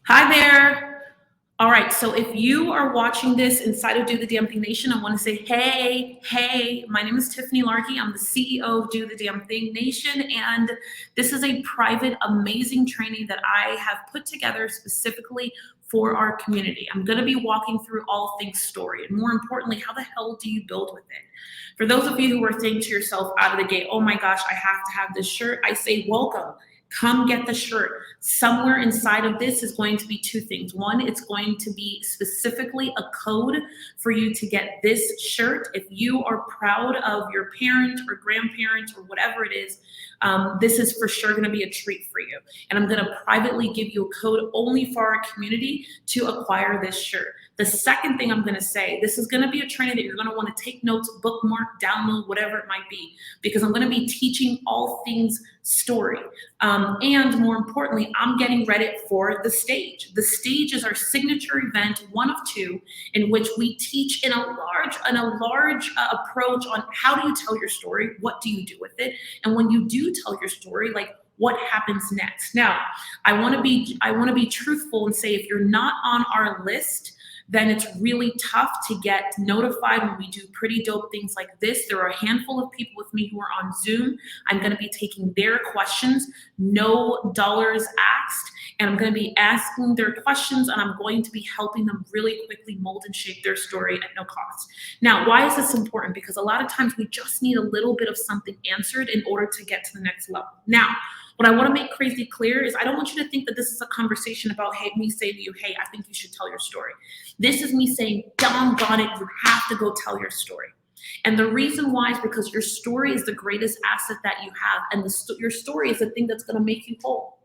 Hi there. All right, so if you are watching this inside of Do the Damn Thing Nation, I want to say, hey, my name is Tiffany Largie. I'm the CEO of Do the Damn Thing Nation, and this is a private, amazing training that I have put together specifically for our community. I'm going to be walking through all things story, and more importantly, how the hell do you build with it? For those of you who are thinking to yourself out of the gate, oh my gosh, I have to have this shirt, I say, welcome. Come get the shirt. Somewhere inside of this is going to be two things. One, it's going to be specifically a code for you to get this shirt. If you are proud of your parent or grandparent or whatever it is, this is for sure going to be a treat for you. And I'm going to privately give you a code only for our community to acquire this shirt. The second thing I'm going to say, this is going to be a training that you're going to want to take notes, bookmark, download, whatever it might be, because I'm going to be teaching all things story. And more importantly, I'm getting ready for the stage. The stage is our signature event, one of two, in which we teach in a large approach on how do you tell your story, what do you do with it, and when you do tell your story, like what happens next. Now, I want to be truthful and say if you're not on our list, then it's really tough to get notified when we do pretty dope things like this. There are a handful of people with me who are on Zoom. I'm going to be taking their questions, no dollars asked, and I'm going to be asking their questions, and I'm going to be helping them really quickly mold and shape their story at no cost. Now, why is this important? Because a lot of times we just need a little bit of something answered in order to get to the next level. Now, what I want to make crazy clear is I don't want you to think that this is a conversation about, hey, me saying to you, hey, I think you should tell your story. This is me saying, doggone it, you have to go tell your story. And the reason why is because your story is the greatest asset that you have. And your story is the thing that's going to make you whole.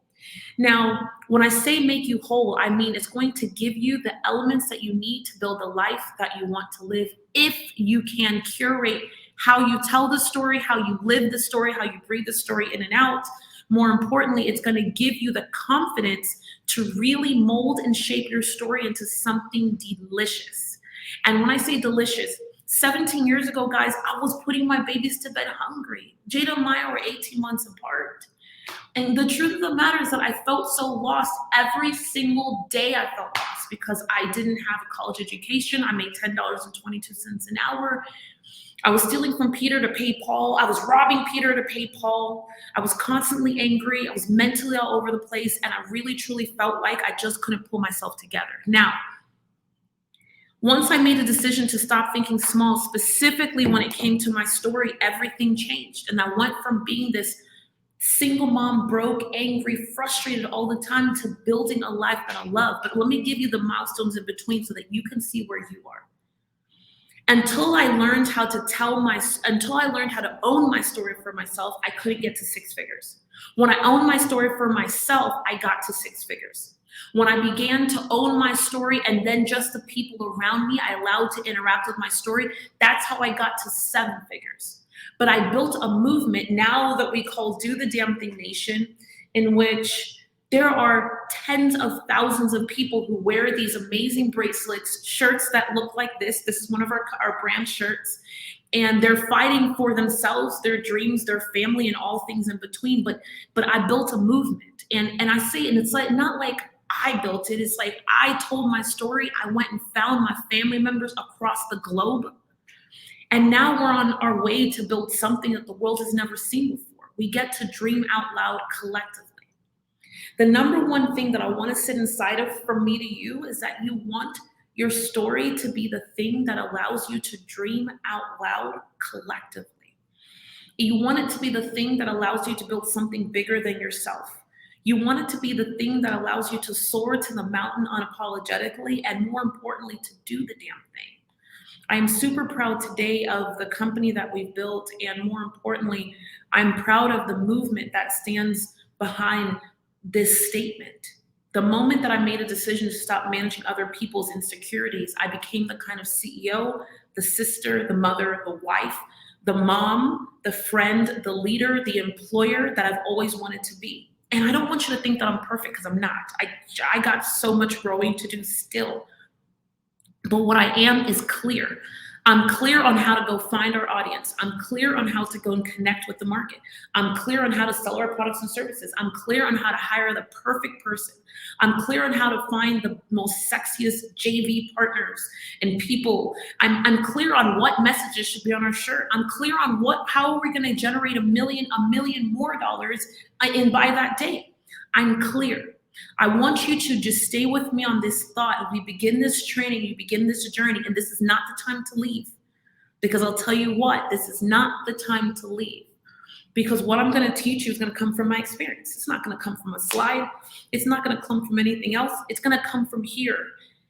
Now, when I say make you whole, I mean it's going to give you the elements that you need to build the life that you want to live if you can curate how you tell the story, how you live the story, how you breathe the story in and out. More importantly, it's going to give you the confidence to really mold and shape your story into something delicious. And when I say delicious, 17 years ago, guys, I was putting my babies to bed hungry. Jada and Maya were 18 months apart. And the truth of the matter is that I felt so lost every single day. I felt lost because I didn't have a college education. I made $10.22 an hour. I was stealing from Peter to pay Paul. I was robbing Peter to pay Paul. I was constantly angry. I was mentally all over the place. And I really, truly felt like I just couldn't pull myself together. Now, once I made a decision to stop thinking small, specifically when it came to my story, everything changed. And I went from being this single mom, broke, angry, frustrated all the time to building a life that I love. But let me give you the milestones in between so that you can see where you are. Until I learned how to own my story for myself, I couldn't get to six figures. When I owned my story for myself, I got to six figures. When I began to own my story and then just the people around me I allowed to interact with my story, that's how I got to seven figures. But I built a movement now that we call Do the Damn Thing Nation, in which there are tens of thousands of people who wear these amazing bracelets, shirts that look like this. This is one of our brand shirts. And they're fighting for themselves, their dreams, their family, and all things in between. But I built a movement. And I say, and it's like not like I built it. It's like I told my story. I went and found my family members across the globe. And now we're on our way to build something that the world has never seen before. We get to dream out loud collectively. The number one thing that I want to sit inside of from me to you is that you want your story to be the thing that allows you to dream out loud collectively. You want it to be the thing that allows you to build something bigger than yourself. You want it to be the thing that allows you to soar to the mountain unapologetically and, more importantly, to do the damn thing. I am super proud today of the company that we've built, and more importantly, I'm proud of the movement that stands behind this statement. The moment that I made a decision to stop managing other people's insecurities, I became the kind of CEO, the sister, the mother, the wife, the mom, the friend, the leader, the employer that I've always wanted to be. And I don't want you to think that I'm perfect, because I'm not. I got so much growing to do still. But what I am is clear. I'm clear on how to go find our audience. I'm clear on how to go and connect with the market. I'm clear on how to sell our products and services. I'm clear on how to hire the perfect person. I'm clear on how to find the most sexiest JV partners and people. I'm clear on what messages should be on our shirt. I'm clear on how are we going to generate a million more dollars by that date. I'm clear. I want you to just stay with me on this thought. If we begin this training, you begin this journey, and this is not the time to leave. Because I'll tell you what, this is not the time to leave. Because what I'm going to teach you is going to come from my experience. It's not going to come from a slide. It's not going to come from anything else. It's going to come from here.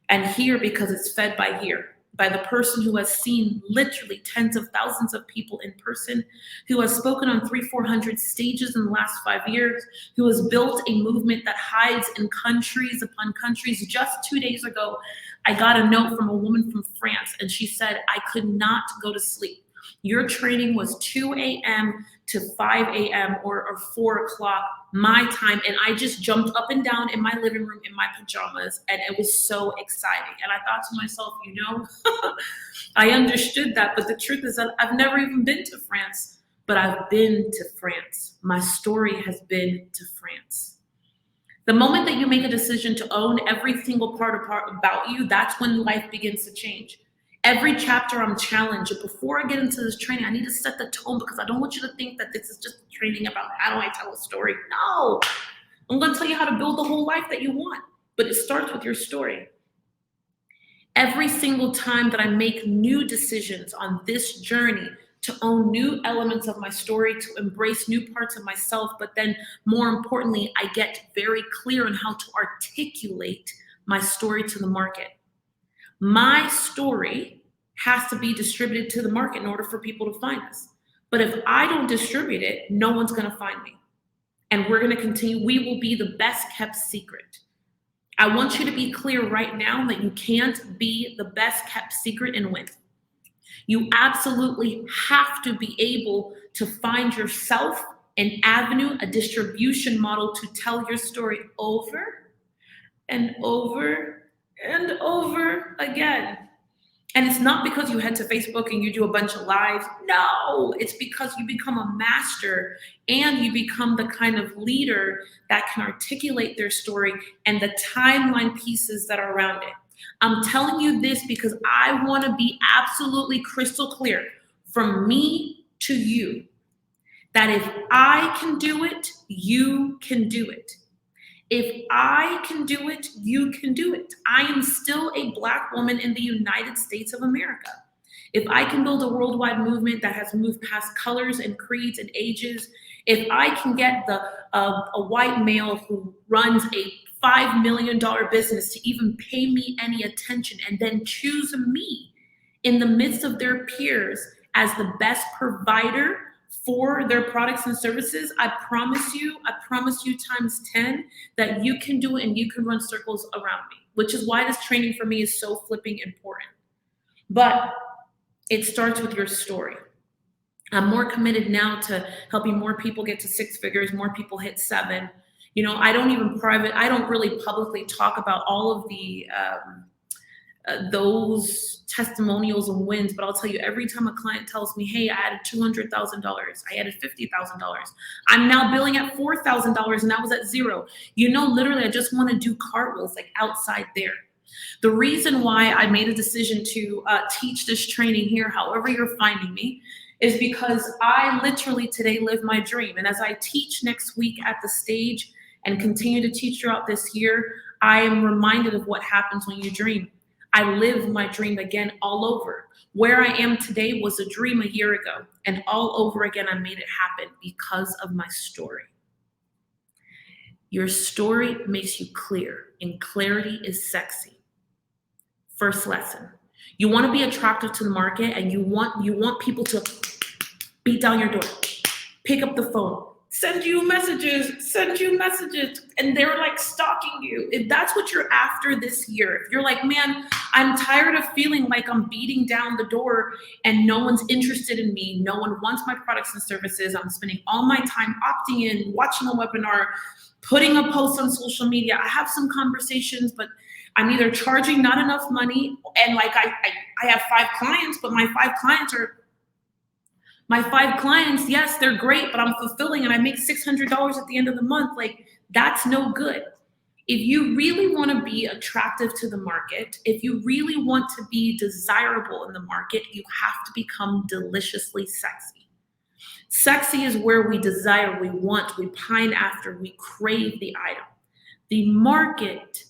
And here because it's fed by here. By the person who has seen literally tens of thousands of people in person, who has spoken on 300-400 stages in the last 5 years, who has built a movement that hides in countries upon countries. Just 2 days ago, I got a note from a woman from France, and she said, I could not go to sleep. Your training was 2 a.m. to 5 a.m. or 4 o'clock my time. And I just jumped up and down in my living room in my pajamas. And it was so exciting. And I thought to myself, I understood that. But the truth is that I've never even been to France, but I've been to France. My story has been to France. The moment that you make a decision to own every single part about you, that's when life begins to change. Every chapter I'm challenged. Before I get into this training, I need to set the tone because I don't want you to think that this is just training about how do I tell a story. No, I'm going to tell you how to build the whole life that you want, but it starts with your story. Every single time that I make new decisions on this journey to own new elements of my story, to embrace new parts of myself, but then more importantly, I get very clear on how to articulate my story to the market. My story has to be distributed to the market in order for people to find us. But if I don't distribute it, no one's going to find me. And we're going to continue. We will be the best kept secret. I want you to be clear right now that you can't be the best kept secret and win. You absolutely have to be able to find yourself an avenue, a distribution model to tell your story over and over and over again. And it's not because you head to Facebook and you do a bunch of lives. No, it's because you become a master and you become the kind of leader that can articulate their story and the timeline pieces that are around it. I'm telling you this because I want to be absolutely crystal clear from me to you that if I can do it, you can do it. If I can do it, you can do it. I am still a Black woman in the United States of America. If I can build a worldwide movement that has moved past colors and creeds and ages, if I can get a white male who runs a $5 million business to even pay me any attention and then choose me in the midst of their peers as the best provider for their products and services, I promise you times 10 that you can do it and you can run circles around me, which is why this training for me is so flipping important. But it starts with your story. I'm more committed now to helping more people get to 6 figures, more people hit 7. I don't really publicly talk about all of the those testimonials and wins, but I'll tell you, every time a client tells me, hey, I added $200,000, I added $50,000, I'm now billing at $4,000 and I was at 0. Literally, I just want to do cartwheels like outside there. The reason why I made a decision to teach this training here, however you're finding me, is because I literally today live my dream. And as I teach next week at the stage and continue to teach throughout this year, I am reminded of what happens when you dream. I live my dream again all over. Where I am today was a dream a year ago, and all over again, I made it happen because of my story. Your story makes you clear, and clarity is sexy. First lesson. You want to be attractive to the market, and you want people to beat down your door, pick up the phone, send you messages, and they're like stalking you. If that's what you're after this year, if you're like, man, I'm tired of feeling like I'm beating down the door and no one's interested in me, no one wants my products and services, I'm spending all my time opting in, watching a webinar, putting a post on social media. I have some conversations, but I'm either charging not enough money, and like I have 5 clients, but my five clients, yes, they're great, but I'm fulfilling and I make $600 at the end of the month. Like, that's no good. If you really want to be attractive to the market, if you really want to be desirable in the market, you have to become deliciously sexy. Sexy is where we desire, we want, we pine after, we crave the item. The market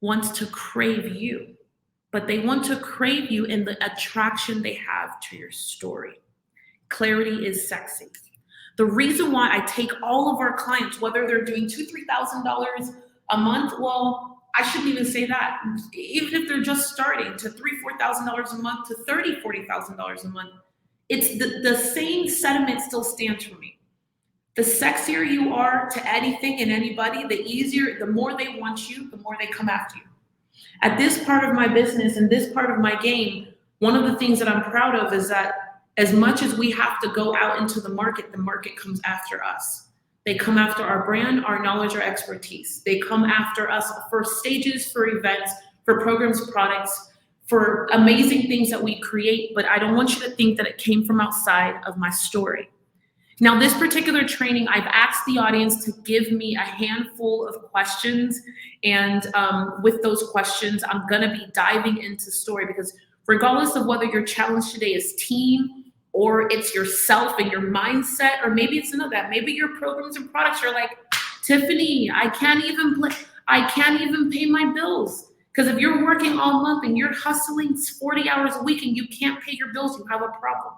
wants to crave you, but they want to crave you in the attraction they have to your story. Clarity is sexy. The reason why I take all of our clients, whether they're doing $2,000, $3,000 a month, well, I shouldn't even say that. Even if they're just starting, to $3,000, $4,000 a month, to $30,000, $40,000 a month, it's the same sentiment still stands for me. The sexier you are to anything and anybody, the more they want you, the more they come after you. At this part of my business and this part of my game, one of the things that I'm proud of is that as much as we have to go out into the market comes after us. They come after our brand, our knowledge, our expertise. They come after us for stages, for events, for programs, products, for amazing things that we create. But I don't want you to think that it came from outside of my story. Now, this particular training, I've asked the audience to give me a handful of questions. And with those questions, I'm going to be diving into story, because regardless of whether your challenge today is team, or it's yourself and your mindset, or maybe it's another that. Maybe your programs and products are like, Tiffany, I can't even pay my bills. Because if you're working all month and you're hustling 40 hours a week and you can't pay your bills, you have a problem.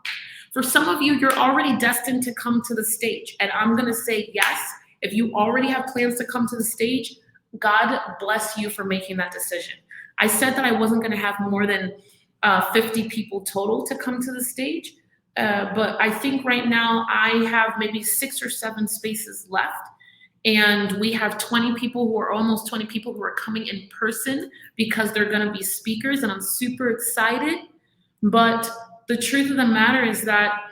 For some of you, you're already destined to come to the stage. And I'm going to say yes. If you already have plans to come to the stage, God bless you for making that decision. I said that I wasn't going to have more than 50 people total to come to the stage. But I think right now I have maybe 6 or 7 spaces left. And we have almost 20 people who are coming in person because they're going to be speakers. And I'm super excited. But the truth of the matter is that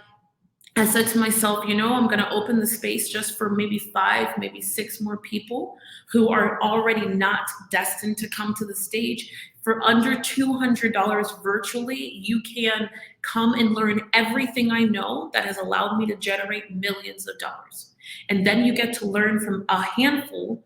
I said to myself, I'm going to open the space just for maybe 5, maybe 6 more people who are already not destined to come to the stage. For under $200 virtually, you can come and learn everything I know that has allowed me to generate millions of dollars. And then you get to learn from a handful.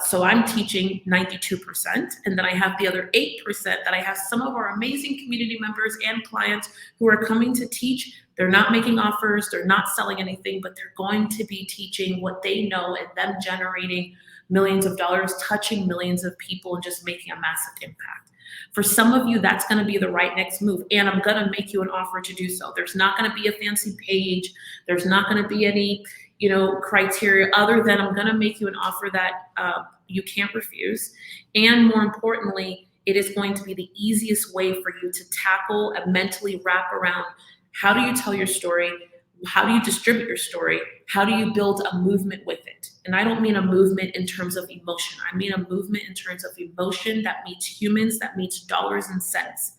So I'm teaching 92%. And then I have the other 8% that I have some of our amazing community members and clients who are coming to teach. They're not making offers. They're not selling anything, but they're going to be teaching what they know and them generating millions of dollars, touching millions of people, and just making a massive impact. For some of you, that's going to be the right next move. And I'm going to make you an offer to do so. There's not going to be a fancy page. There's not going to be any, criteria other than I'm going to make you an offer that you can't refuse. And more importantly, it is going to be the easiest way for you to tackle and mentally wrap around. How do you tell your story? How do you distribute your story? How do you build a movement with it? And I don't mean a movement in terms of emotion. I mean a movement in terms of emotion that meets humans, that meets dollars and cents.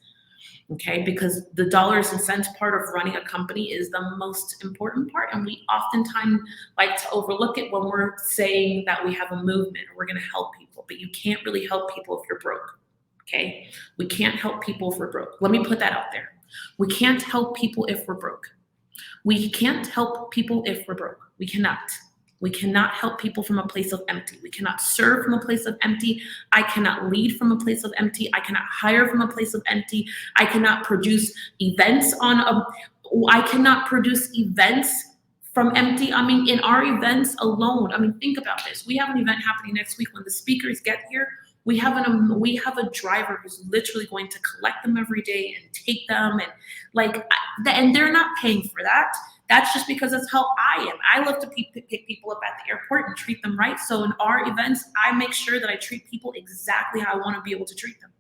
Okay, because the dollars and cents part of running a company is the most important part. And we oftentimes like to overlook it when we're saying that we have a movement or we're going to help people. But you can't really help people if you're broke. Okay, we can't help people if we're broke. Let me put that out there. We can't help people if we're broke. We can't help people if we're broke. We cannot. We cannot help people from a place of empty. We cannot serve from a place of empty. I cannot lead from a place of empty. I cannot hire from a place of empty. I cannot produce events from empty. I mean, in our events alone, think about this. We have an event happening next week. When the speakers get here, we have a driver who's literally going to collect them every day and take them, and they're not paying for that. That's just because that's how I am. I love to pick people up at the airport and treat them right. So in our events, I make sure that I treat people exactly how I want to be able to treat them.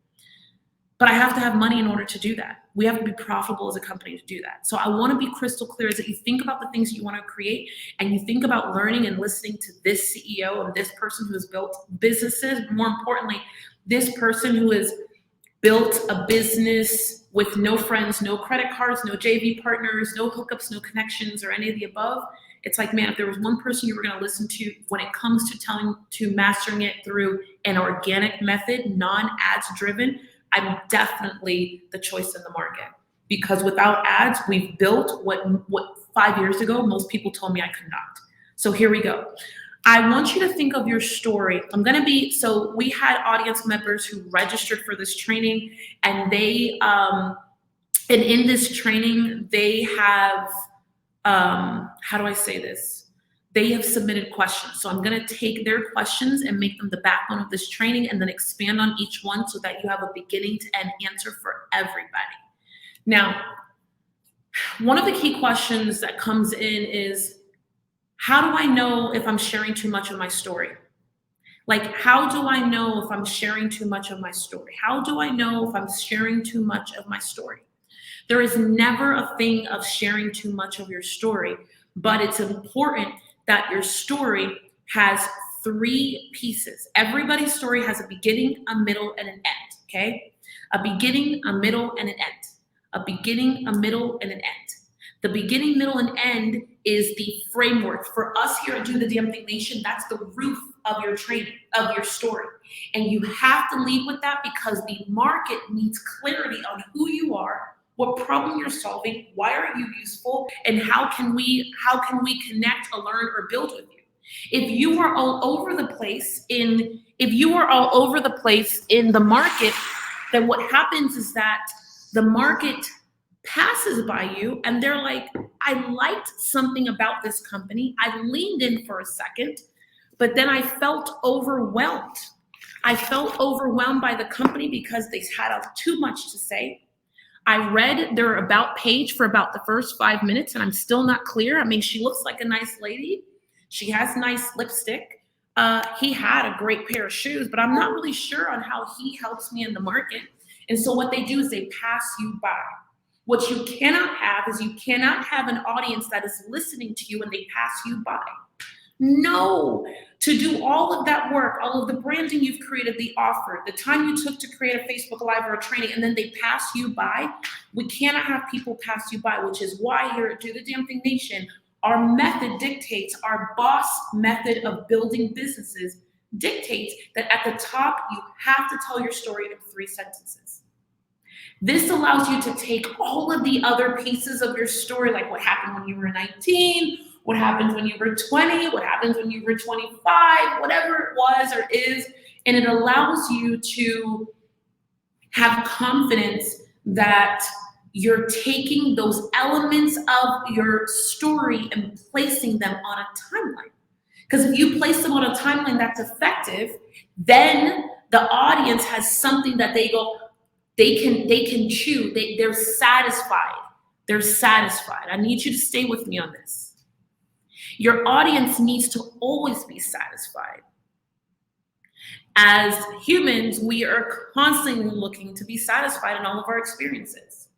But I have to have money in order to do that. We have to be profitable as a company to do that. So I want to be crystal clear as that you think about the things you want to create and you think about learning and listening to this CEO and this person who has built businesses. More importantly, this person who has built a business with no friends, no credit cards, no JV partners, no hookups, no connections, or any of the above. It's like, man, if there was one person you were going to listen to when it comes to mastering it through an organic method, non-ads driven, I'm definitely the choice in the market. Because without ads, we've built what 5 years ago most people told me I could not. So here we go. I want you to think of your story. So we had audience members who registered for this training, and and in this training, they have, how do I say this? They have submitted questions. So I'm going to take their questions and make them the backbone of this training and then expand on each one so that you have a beginning to end answer for everybody. Now, one of the key questions that comes in is, how do I know if I'm sharing too much of my story? Like, how do I know if I'm sharing too much of my story? How do I know if I'm sharing too much of my story? There is never a thing of sharing too much of your story, but it's important that your story has 3 pieces. Everybody's story has a beginning, a middle, and an end, okay? A beginning, a middle, and an end. A beginning, a middle, and an end. The beginning, middle, and end is the framework. For us here at Do the Damn Thing Nation, that's the roof of your training, of your story. And you have to lead with that because the market needs clarity on who you are, what problem you're solving, why are you useful, and how can we connect or learn or build with you. If you are all over the place in the market, then what happens is that the market passes by you and they're like, I liked something about this company. I leaned in for a second, but then I felt overwhelmed. I felt overwhelmed by the company because they had too much to say. I read their about page for about the first 5 minutes and I'm still not clear. I mean, she looks like a nice lady. She has nice lipstick. He had a great pair of shoes, but I'm not really sure on how he helps me in the market. And so what they do is they pass you by. What you cannot have is you cannot have an audience that is listening to you and they pass you by. No, to do all of that work, all of the branding you've created, the offer, the time you took to create a Facebook Live or a training, and then they pass you by. We cannot have people pass you by, which is why here at Do the Damn Thing Nation, our method dictates, our boss method of building businesses dictates that at the top, you have to tell your story in 3 sentences. This allows you to take all of the other pieces of your story, like what happened when you were 19, what happens when you were 20, what happens when you were 25, whatever it was or is, and it allows you to have confidence that you're taking those elements of your story and placing them on a timeline. Because if you place them on a timeline that's effective, then the audience has something that they go, they can chew. They're satisfied. They're satisfied. I need you to stay with me on this. Your audience needs to always be satisfied. As humans, we are constantly looking to be satisfied in all of our experiences.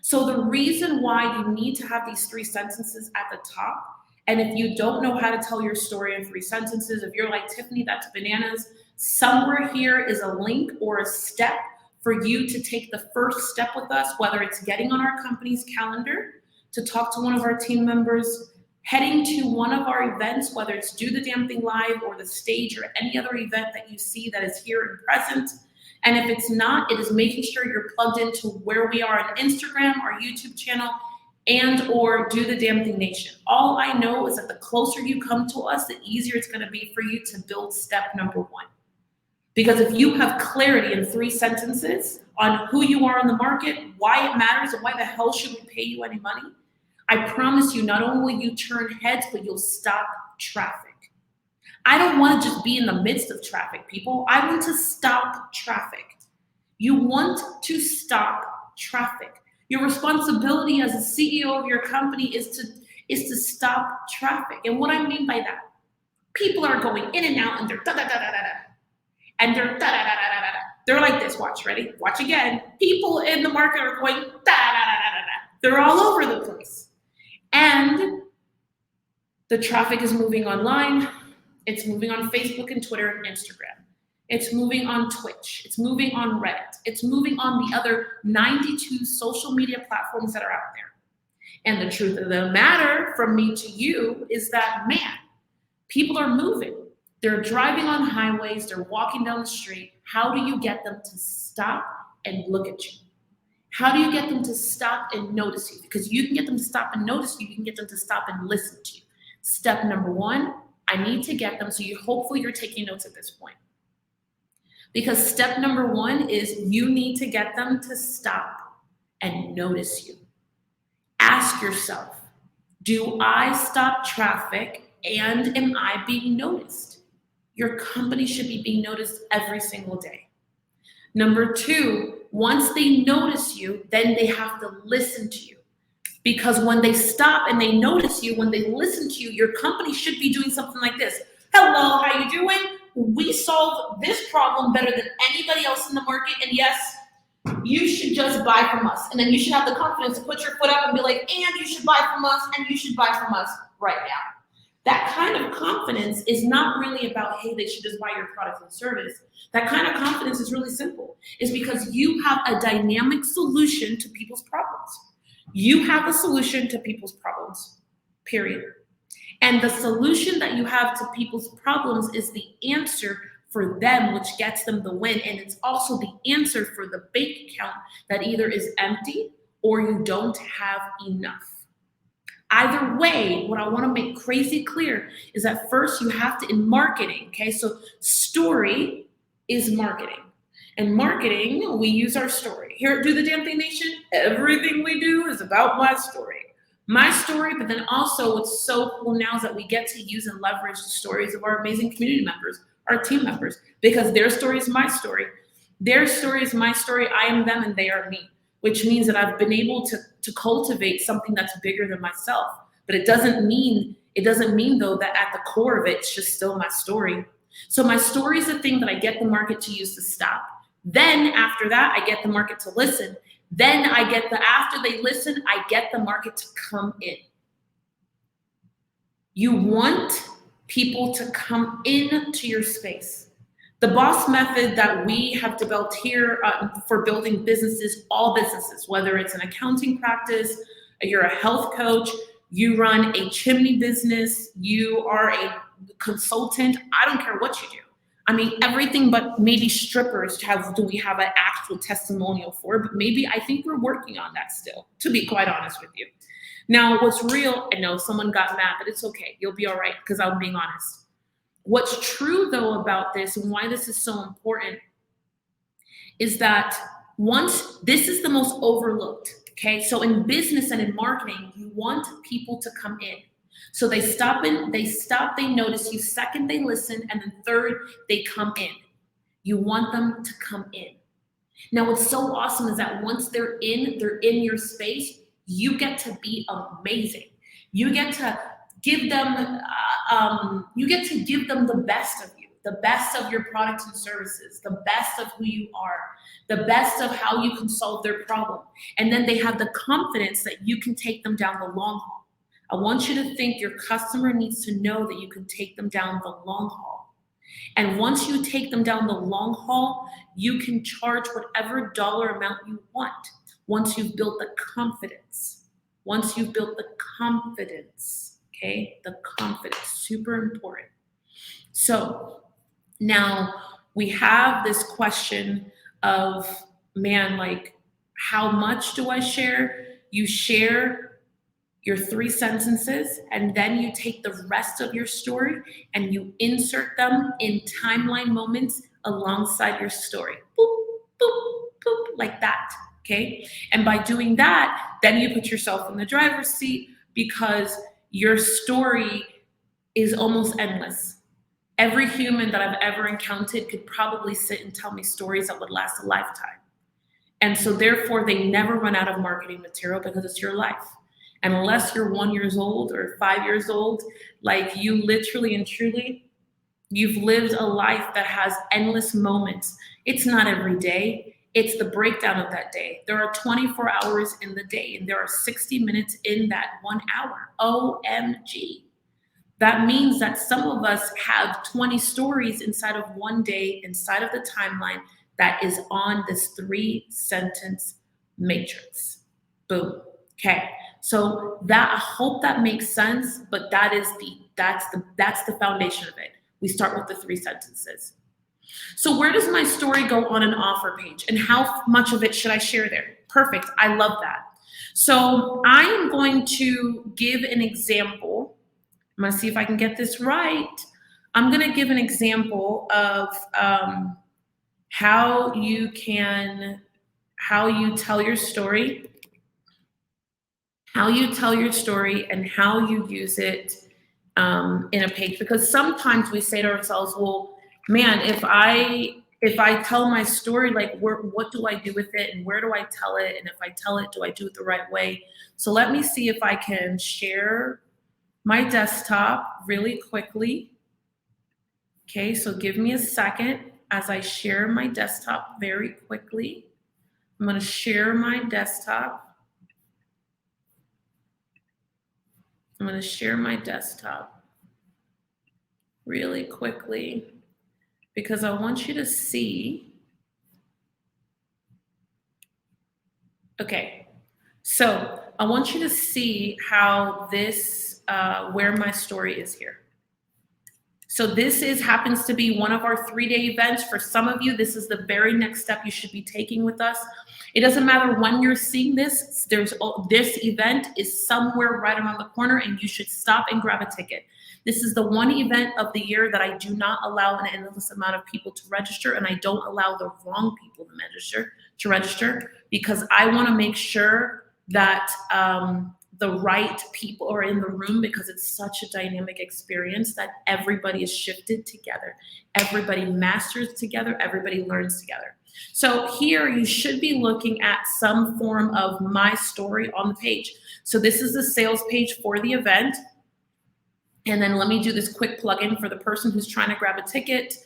So the reason why you need to have these 3 sentences at the top, and if you don't know how to tell your story in 3 sentences, if you're like, Tiffany, that's bananas, somewhere here is a link or a step for you to take the first step with us, whether it's getting on our company's calendar to talk to one of our team members, heading to one of our events, whether it's Do the Damn Thing Live or the stage or any other event that you see that is here and present. And if it's not, it is making sure you're plugged into where we are on Instagram, our YouTube channel, and or Do the Damn Thing Nation. All I know is that the closer you come to us, the easier it's gonna be for you to build step number 1. Because if you have clarity in 3 sentences on who you are in the market, why it matters, and why the hell should we pay you any money, I promise you, not only will you turn heads, but you'll stop traffic. I don't want to just be in the midst of traffic, people. I want to stop traffic. You want to stop traffic. Your responsibility as a CEO of your company is to stop traffic. And what I mean by that, people are going in and out and they're da-da-da-da-da-da. And they're da-da-da-da-da-da. They're like this, watch, ready? Watch again. People in the market are going da-da-da-da-da-da. They're all over the place. And the traffic is moving online. It's moving on Facebook and Twitter and Instagram. It's moving on Twitch. It's moving on Reddit. It's moving on the other 92 social media platforms that are out there. And the truth of the matter from me to you is that, man, people are moving. They're driving on highways, they're walking down the street. How do you get them to stop and look at you? How do you get them to stop and notice you? Because you can get them to stop and notice you, you can get them to stop and listen to you. Step number one, I need to get them, so hopefully you're taking notes at this point. Because step number one is you need to get them to stop and notice you. Ask yourself, do I stop traffic and am I being noticed? Your company should be being noticed every single day. Number two, once they notice you, then they have to listen to you. Because when they stop and they notice you, when they listen to you, your company should be doing something like this. Hello, how you doing? We solve this problem better than anybody else in the market. And yes, you should just buy from us. And then you should have the confidence to put your foot up and be like, and you should buy from us, and you should buy from us right now. That kind of confidence is not really about, hey, they should just buy your product and service. That kind of confidence is really simple. It's because you have a dynamic solution to people's problems. You have a solution to people's problems, period. And the solution that you have to people's problems is the answer for them, which gets them the win. And it's also the answer for the bank account that either is empty or you don't have enough. Either way, what I want to make crazy clear is that first you have to, in marketing, okay? So story is marketing. And marketing, we use our story. Here at Do the Damn Thing Nation, everything we do is about my story. My story, but then also what's so cool now is that we get to use and leverage the stories of our amazing community members, our team members, because their story is my story. Their story is my story. I am them and they are me, which means that I've been able to cultivate something that's bigger than myself. But it doesn't mean though that at the core of it, it's just still my story. So my story is the thing that I get the market to use to stop. Then after that, I get the market to listen. Then after they listen, I get the market to come in. You want people to come into your space. The boss method that we have developed here for building businesses, all businesses, whether it's an accounting practice, you're a health coach, you run a chimney business, you are a consultant, I don't care what you do. I mean, everything but maybe strippers do we have an actual testimonial for, but maybe I think we're working on that still, to be quite honest with you. Now, what's real, I know someone got mad, but it's okay. You'll be all right because I'm being honest. What's true, though, about this and why this is so important is that this is the most overlooked, okay? So in business and in marketing, you want people to come in. So they stop, they notice you. Second, they listen. And then third, they come in. You want them to come in. Now, what's so awesome is that once they're in your space, you get to be amazing. You get to give them the best of you, the best of your products and services, the best of who you are, the best of how you can solve their problem. And then they have the confidence that you can take them down the long haul. I want you to think your customer needs to know that you can take them down the long haul. And once you take them down the long haul, you can charge whatever dollar amount you want. Once you've built the confidence. Once you've built the confidence, okay? The confidence, super important. So now we have this question of, man, like, how much do I share? You share your 3 sentences, and then you take the rest of your story and you insert them in timeline moments alongside your story. Boop, boop, boop, like that, okay? And by doing that, then you put yourself in the driver's seat because your story is almost endless. Every human that I've ever encountered could probably sit and tell me stories that would last a lifetime. And so therefore, they never run out of marketing material because it's your life. And unless you're 1 year old or 5 years old, like you literally and truly, you've lived a life that has endless moments. It's not every day. It's the breakdown of that day. There are 24 hours in the day, and there are 60 minutes in that 1 hour. OMG. That means that some of us have 20 stories inside of one day, inside of the timeline that is on this 3-sentence matrix. Boom. Okay. So that, I hope that makes sense, but that's the foundation of it. We start with the 3 sentences. So where does my story go on an offer page, and how much of it should I share there? Perfect. I love that. So I am going to give an example. I'm going to see if I can get this right. I'm going to give an example of how you tell your story, and how you use it in a page. Because sometimes we say to ourselves, well, man, if I tell my story, like, what do I do with it, and where do I tell it? And if I tell it, do I do it the right way? So let me see if I can share my desktop really quickly. Okay, so give me a second as I share my desktop very quickly. I'm going to share my desktop. I'm going to share my desktop really quickly because I want you to see. Okay, so I want you to see how this, where my story is here. So this happens to be one of our 3-day events. For some of you, this is the very next step you should be taking with us. It doesn't matter when you're seeing this. This event is somewhere right around the corner, and you should stop and grab a ticket. This is the one event of the year that I do not allow an endless amount of people to register, and I don't allow the wrong people to register because I want to make sure that the right people are in the room, because it's such a dynamic experience that everybody is shifted together. Everybody masters together. Everybody learns together. So here you should be looking at some form of my story on the page. So this is the sales page for the event. And then let me do this quick plugin for the person who's trying to grab a ticket.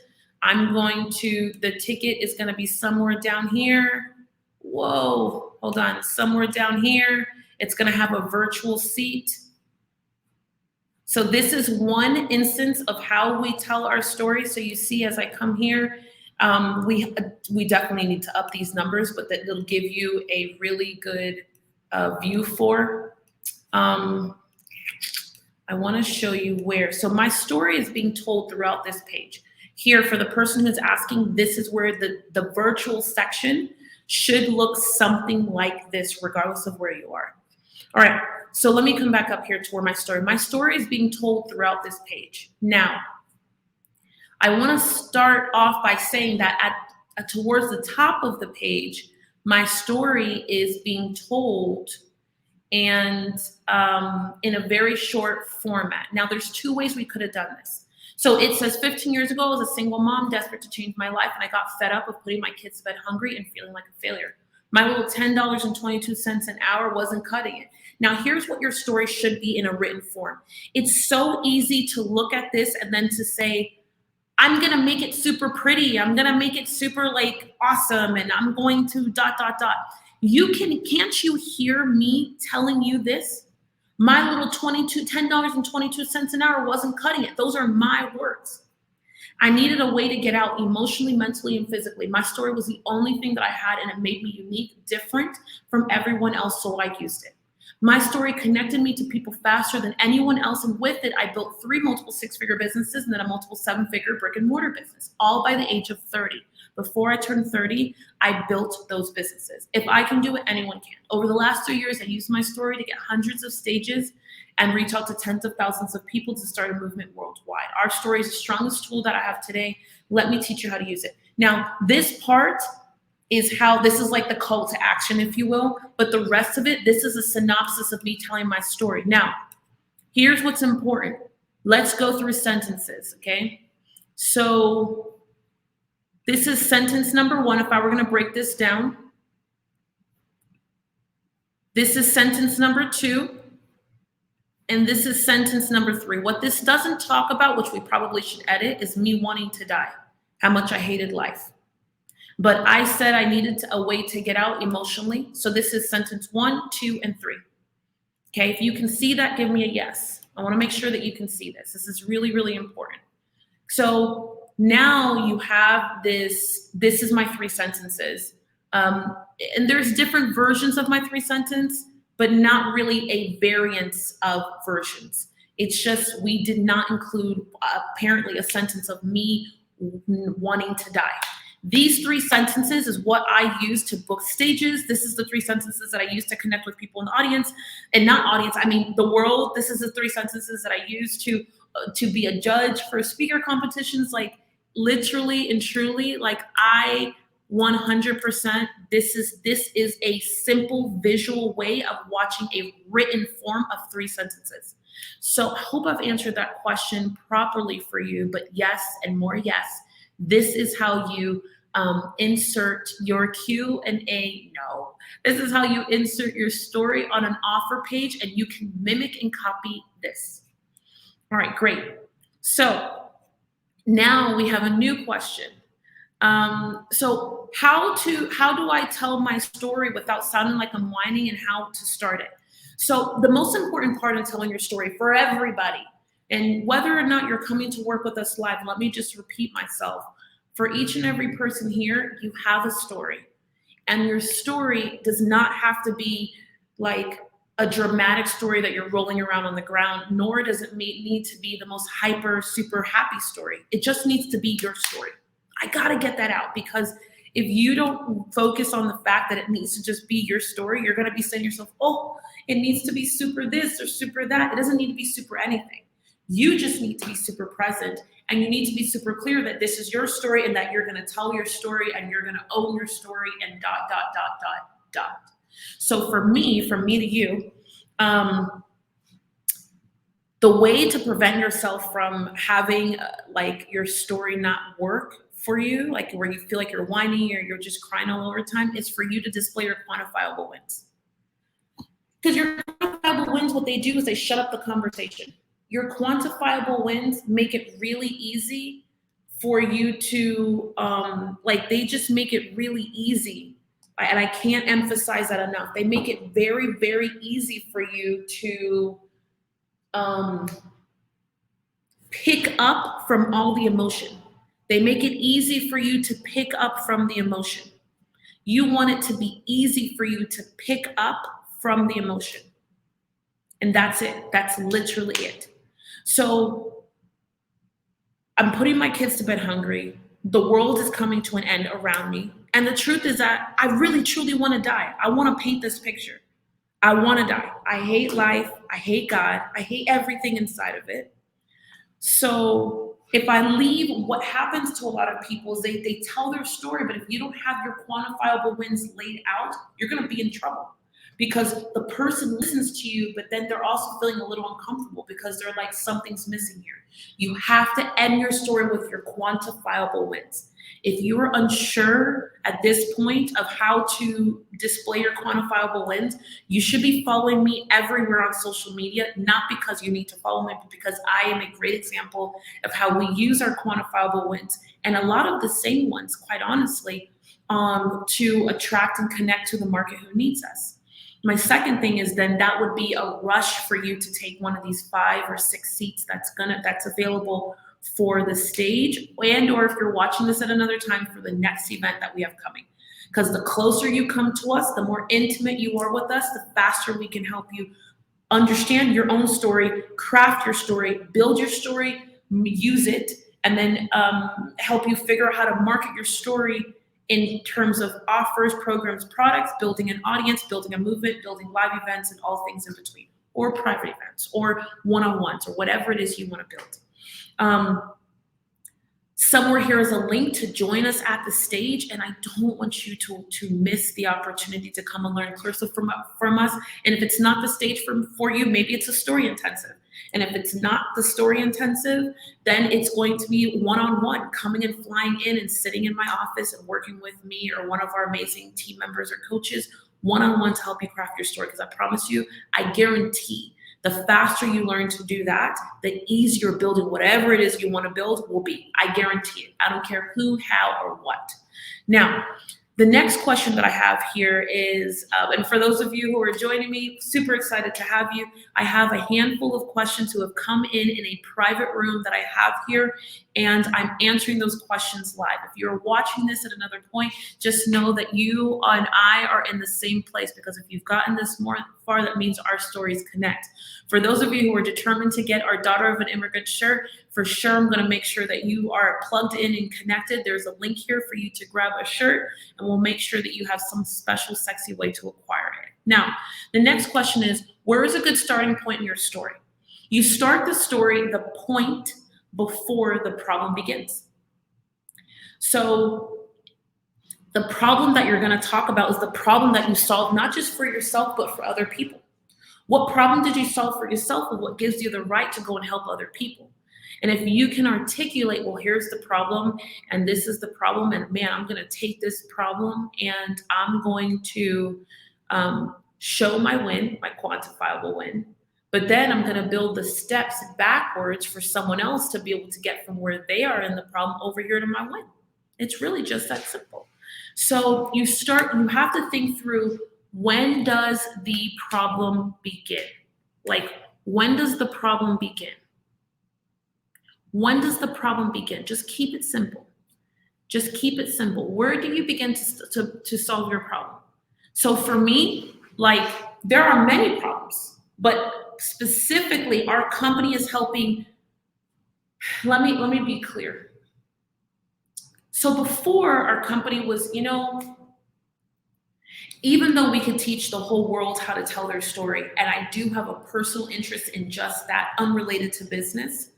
The ticket is going to be somewhere down here. Whoa, hold on, somewhere down here. It's going to have a virtual seat. So this is one instance of how we tell our story. So you see, as I come here, we definitely need to up these numbers, but that it'll give you a really good view for. I want to show you where. So my story is being told throughout this page. Here, for the person who's asking, this is where the virtual section should look something like this, regardless of where you are. All right, so let me come back up here to where my story is being told throughout this page. Now, I want to start off by saying that towards the top of the page, my story is being told and in a very short format. Now, there's 2 ways we could have done this. So it says 15 years ago, I was a single mom, desperate to change my life, and I got fed up with putting my kids to bed hungry and feeling like a failure. My little $10.22 an hour wasn't cutting it. Now, here's what your story should be in a written form. It's so easy to look at this and then to say, I'm going to make it super pretty. I'm going to make it super like awesome. And I'm going to ... Can't you hear me telling you this? My little $10.22 an hour wasn't cutting it. Those are my words. I needed a way to get out emotionally, mentally, and physically. My story was the only thing that I had, and it made me unique, different from everyone else, so I used it. My story connected me to people faster than anyone else, and with it, I built 3 multiple 6-figure businesses and then a multiple 7-figure brick and mortar business, all by the age of 30. Before I turned 30, I built those businesses. If I can do it, anyone can. Over the last 3 years, I used my story to get hundreds of stages and reach out to tens of thousands of people to start a movement worldwide. Our story is the strongest tool that I have today. Let me teach you how to use it. Now, this part is this is like the call to action, if you will, but the rest of it, this is a synopsis of me telling my story. Now, here's what's important. Let's go through sentences, okay? So this is sentence number 1, if I were gonna break this down. This is sentence number 2, and this is sentence number 3. What this doesn't talk about, which we probably should edit, is me wanting to die, how much I hated life. But I said I needed a way to get out emotionally. So this is sentence 1, 2, and 3. Okay, if you can see that, give me a yes. I want to make sure that you can see this. This is really, really important. So now you have this is my 3 sentences. And there's different versions of my 3 sentences, but not really a variance of versions. It's just we did not include apparently a sentence of me wanting to die. These 3 sentences is what I use to book stages. This is the 3 sentences that I use to connect with people in the audience, and not audience, I mean the world. This is the 3 sentences that I use to be a judge for speaker competitions. Like literally and truly, like I 100%, this is a simple visual way of watching a written form of 3 sentences. So I hope I've answered that question properly for you, but yes, and more yes. This is how you insert your Q&A. No, this is how you insert your story on an offer page, and you can mimic and copy this. All right, great. So now we have a new question. So how do I tell my story without sounding like I'm whining, and how to start it? So the most important part of telling your story for everybody, and whether or not you're coming to work with us live, let me just repeat myself. For each and every person here, you have a story. And your story does not have to be like a dramatic story that you're rolling around on the ground, nor does it need to be the most hyper, super happy story. It just needs to be your story. I gotta get that out, because if you don't focus on the fact that it needs to just be your story, you're gonna be saying to yourself, oh, it needs to be super this or super that. It doesn't need to be super anything. You just need to be super present, and you need to be super clear that this is your story, and that you're gonna tell your story, and you're gonna own your story, and ... So from me to you, the way to prevent yourself from having like your story not work for you, like where you feel like you're whining or you're just crying all over time, is for you to display your quantifiable wins. Because your quantifiable wins, what they do is they shut up the conversation. Your quantifiable wins make it really easy for you to, they just make it really easy. And I can't emphasize that enough. They make it very, very easy for you to pick up from all the emotion. They make it easy for you to pick up from the emotion. You want it to be easy for you to pick up from the emotion. And that's it. That's literally it. So I'm putting my kids to bed hungry. The world is coming to an end around me. And the truth is that I really, truly want to die. I want to paint this picture. I want to die. I hate life. I hate God. I hate everything inside of it. So if I leave, what happens to a lot of people is they tell their story, but if you don't have your quantifiable wins laid out, you're going to be in trouble, because the person listens to you, but then they're also feeling a little uncomfortable because they're like, something's missing here. You have to end your story with your quantifiable wins. If you are unsure at this point of how to display your quantifiable wins, you should be following me everywhere on social media, not because you need to follow me, but because I am a great example of how we use our quantifiable wins, and a lot of the same ones, quite honestly, to attract and connect to the market who needs us. My second thing is then that would be a rush for you to take one of these 5 or 6 seats that's available for the stage, and or if you're watching this at another time, for the next event that we have coming. Because the closer you come to us, the more intimate you are with us, the faster we can help you understand your own story, craft your story, build your story, use it, and then help you figure out how to market your story in terms of offers, programs, products, building an audience, building a movement, building live events, and all things in between, or private events, or one-on-ones, or whatever it is you want to build. Somewhere here is a link to join us at the stage, and I don't want you to miss the opportunity to come and learn cursive from us. And if it's not the stage for you, maybe it's a story intensive. And if it's not the story intensive, then it's going to be one-on-one, coming and flying in and sitting in my office and working with me or one of our amazing team members or coaches one-on-one to help you craft your story. Because I promise you, I guarantee the faster you learn to do that, the easier building whatever it is you want to build will be. I guarantee it. I don't care who, how, or what. Now, The next question that I have here is, and for those of you who are joining me, super excited to have you. I have a handful of questions who have come in a private room that I have here, and I'm answering those questions live. If you're watching this at another point, just know that you and I are in the same place, because if you've gotten this more far, that means our stories connect. For those of you who are determined to get our Daughter of an Immigrant shirt, for sure, I'm going to make sure that you are plugged in and connected. There's a link here for you to grab a shirt, and we'll make sure that you have some special, sexy way to acquire it. Now, the next question is, where is a good starting point in your story? You start the story, the point before the problem begins. So the problem that you're going to talk about is the problem that you solve, not just for yourself, but for other people. What problem did you solve for yourself, and what gives you the right to go and help other people? And if you can articulate, well, here's the problem, and this is the problem, and man, I'm going to take this problem and I'm going to show my win, my quantifiable win, but then I'm going to build the steps backwards for someone else to be able to get from where they are in the problem over here to my win. It's really just that simple. So you have to think through, when does the problem begin? Like, when does the problem begin? When does the problem begin? Just keep it simple. Just keep it simple. Where do you begin to solve your problem? So for me, like, there are many problems, but specifically our company is helping. Let me be clear. So before, our company was, even though we could teach the whole world how to tell their story, and I do have a personal interest in just that, unrelated to business,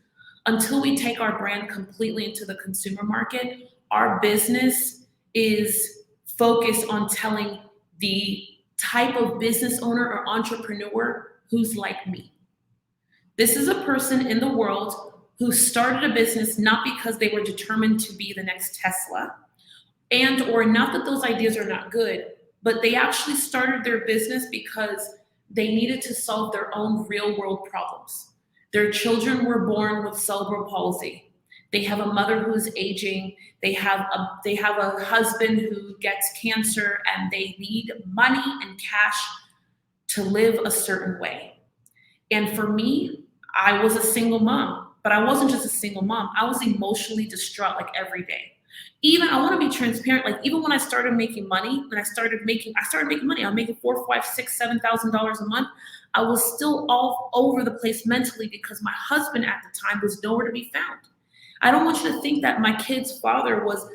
until we take our brand completely into the consumer market, our business is focused on telling the type of business owner or entrepreneur who's like me. This is a person in the world who started a business not because they were determined to be the next Tesla, or not that those ideas are not good, but they actually started their business because they needed to solve their own real world problems. Their children were born with cerebral palsy. They have a mother who is aging. They have a husband who gets cancer, and they need money and cash to live a certain way. And for me, I was a single mom, but I wasn't just a single mom. I was emotionally distraught like every day. Even, I want to be transparent, like even when I started making money, I started making money. I'm making $4,000, $5,000, $6,000, $7,000 a month. I was still all over the place mentally because my husband at the time was nowhere to be found. I don't want you to think that my kid's father was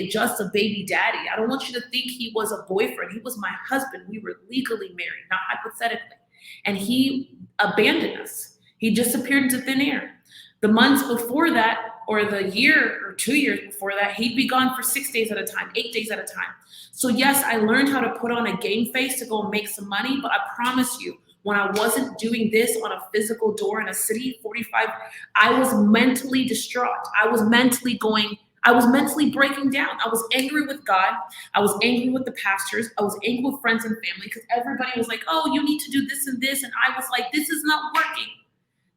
just a baby daddy. I don't want you to think he was a boyfriend. He was my husband. We were legally married, not hypothetically. And he abandoned us. He disappeared into thin air. The months before that, or the year or 2 years before that, he'd be gone for 6 days at a time, 8 days at a time. So yes, I learned how to put on a game face to go and make some money, but I promise you, when I wasn't doing this on a physical door in a city, 45, I was mentally distraught. I was mentally breaking down. I was angry with God. I was angry with the pastors. I was angry with friends and family because everybody was like, oh, you need to do this and this. And I was like, this is not working.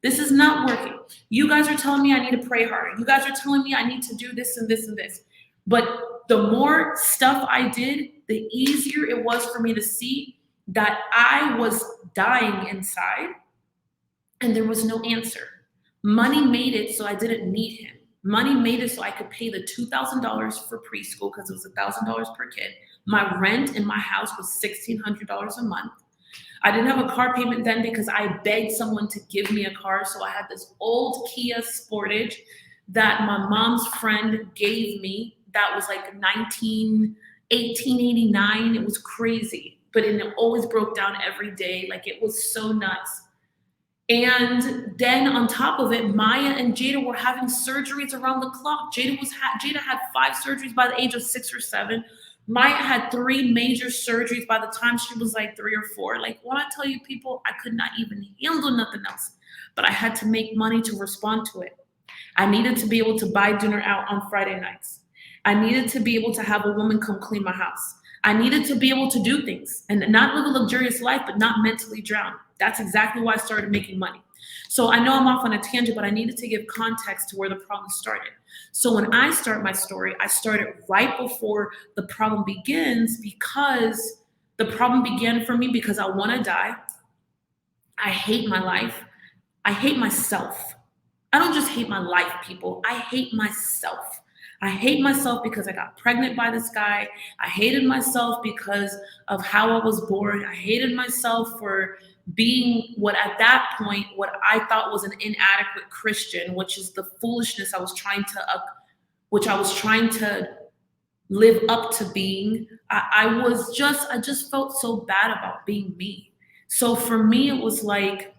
This is not working. You guys are telling me I need to pray harder. You guys are telling me I need to do this and this and this. But the more stuff I did, the easier it was for me to see that I was dying inside and there was no answer. Money made it so I didn't need him. Money made it so I could pay the $2,000 for preschool because it was $1,000 per kid. My rent in my house was $1,600 a month. I didn't have a car payment then because I begged someone to give me a car. So I had this old Kia Sportage that my mom's friend gave me that was like 1889. It was crazy, but it always broke down every day. Like it was so nuts. And then on top of it, Maya and Jada were having surgeries around the clock. Jada had 5 surgeries by the age of 6 or 7. Maya had 3 major surgeries by the time she was like 3 or 4. Like when I tell you people, I could not even handle nothing else, but I had to make money to respond to it. I needed to be able to buy dinner out on Friday nights. I needed to be able to have a woman come clean my house. I needed to be able to do things and not live a luxurious life, but not mentally drown. That's exactly why I started making money. So I know I'm off on a tangent, but I needed to give context to where the problem started. So when I start my story, I start it right before the problem begins, because the problem began for me because I want to die. I hate my life. I hate myself. I don't just hate my life, people. I hate myself. I hate myself because I got pregnant by this guy. I hated myself because of how I was born. I hated myself for being what at that point, what I thought was an inadequate Christian, which is the foolishness which I was trying to live up to being. I just felt so bad about being me. So for me, it was like,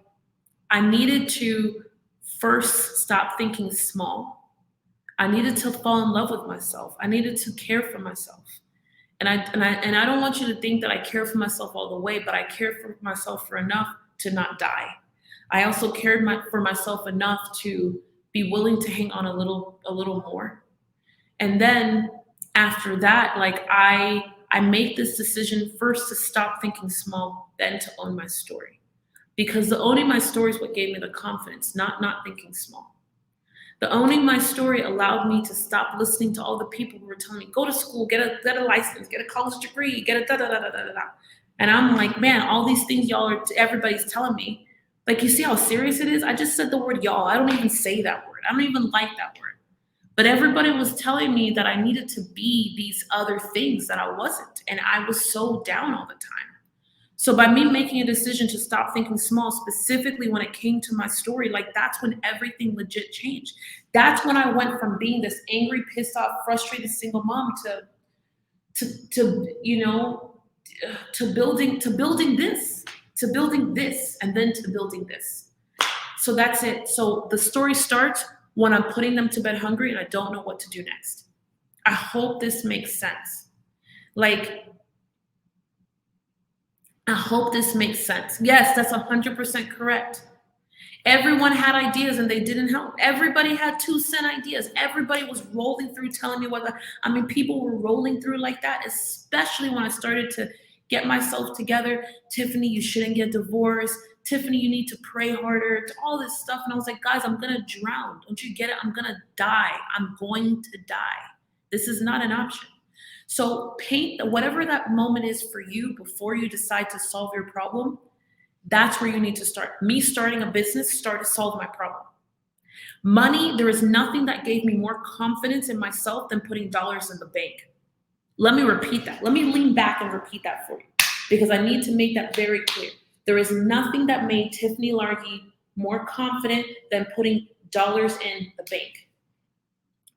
I needed to first stop thinking small. I needed to fall in love with myself. I needed to care for myself. And I don't want you to think that I care for myself all the way, but I care for myself for enough to not die. I also cared for myself enough to be willing to hang on a little more. And then after that, like I make this decision first to stop thinking small, then to own my story. Because the owning my story is what gave me the confidence, not thinking small. The owning my story allowed me to stop listening to all the people who were telling me, go to school, get a license, get a college degree, get a da da da da da da. And I'm like, man, all these things everybody's telling me. Like, you see how serious it is? I just said the word y'all. I don't even say that word. I don't even like that word. But everybody was telling me that I needed to be these other things that I wasn't. And I was so down all the time. So by me making a decision to stop thinking small, specifically when it came to my story, like that's when everything legit changed. That's when I went from being this angry, pissed off, frustrated single mom to building this, and then to building this. So that's it. So the story starts when I'm putting them to bed hungry and I don't know what to do next. I hope this makes sense. I hope this makes sense. Yes, that's 100% correct. Everyone had ideas and they didn't help. Everybody had 2-cent ideas. Everybody was rolling through telling me people were rolling through like that, especially when I started to get myself together. Tiffany, you shouldn't get divorced. Tiffany, you need to pray harder, all this stuff. And I was like, guys, I'm going to drown. Don't you get it? I'm going to die. I'm going to die. This is not an option. So paint whatever that moment is for you before you decide to solve your problem. That's where you need to start. Me starting a business started to solve my problem. Money, there is nothing that gave me more confidence in myself than putting dollars in the bank. Let me repeat that. Let me lean back and repeat that for you, because I need to make that very clear. There is nothing that made Tiffany Largie more confident than putting dollars in the bank,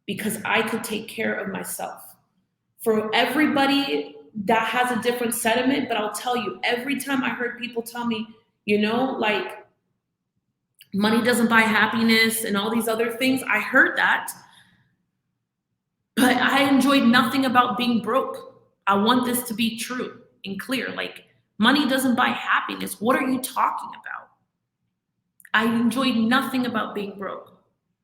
because I could take care of myself. For everybody, that has a different sentiment, but I'll tell you, every time I heard people tell me, money doesn't buy happiness and all these other things, I heard that, but I enjoyed nothing about being broke. I want this to be true and clear. Money doesn't buy happiness. What are you talking about? I enjoyed nothing about being broke.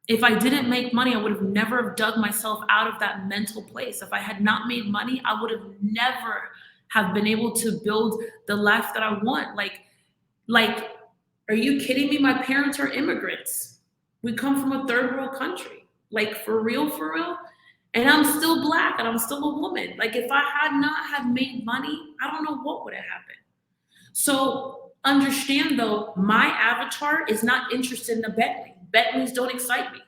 If I didn't make money, I would have never dug myself out of that mental place. If I had not made money, I would have never have been able to build the life that I want. Are you kidding me? My parents are immigrants. We come from a third world country. For real. And I'm still Black and I'm still a woman. If I had not have made money, I don't know what would have happened. So understand though, my avatar is not interested in a Bentley. Bentleys don't excite me.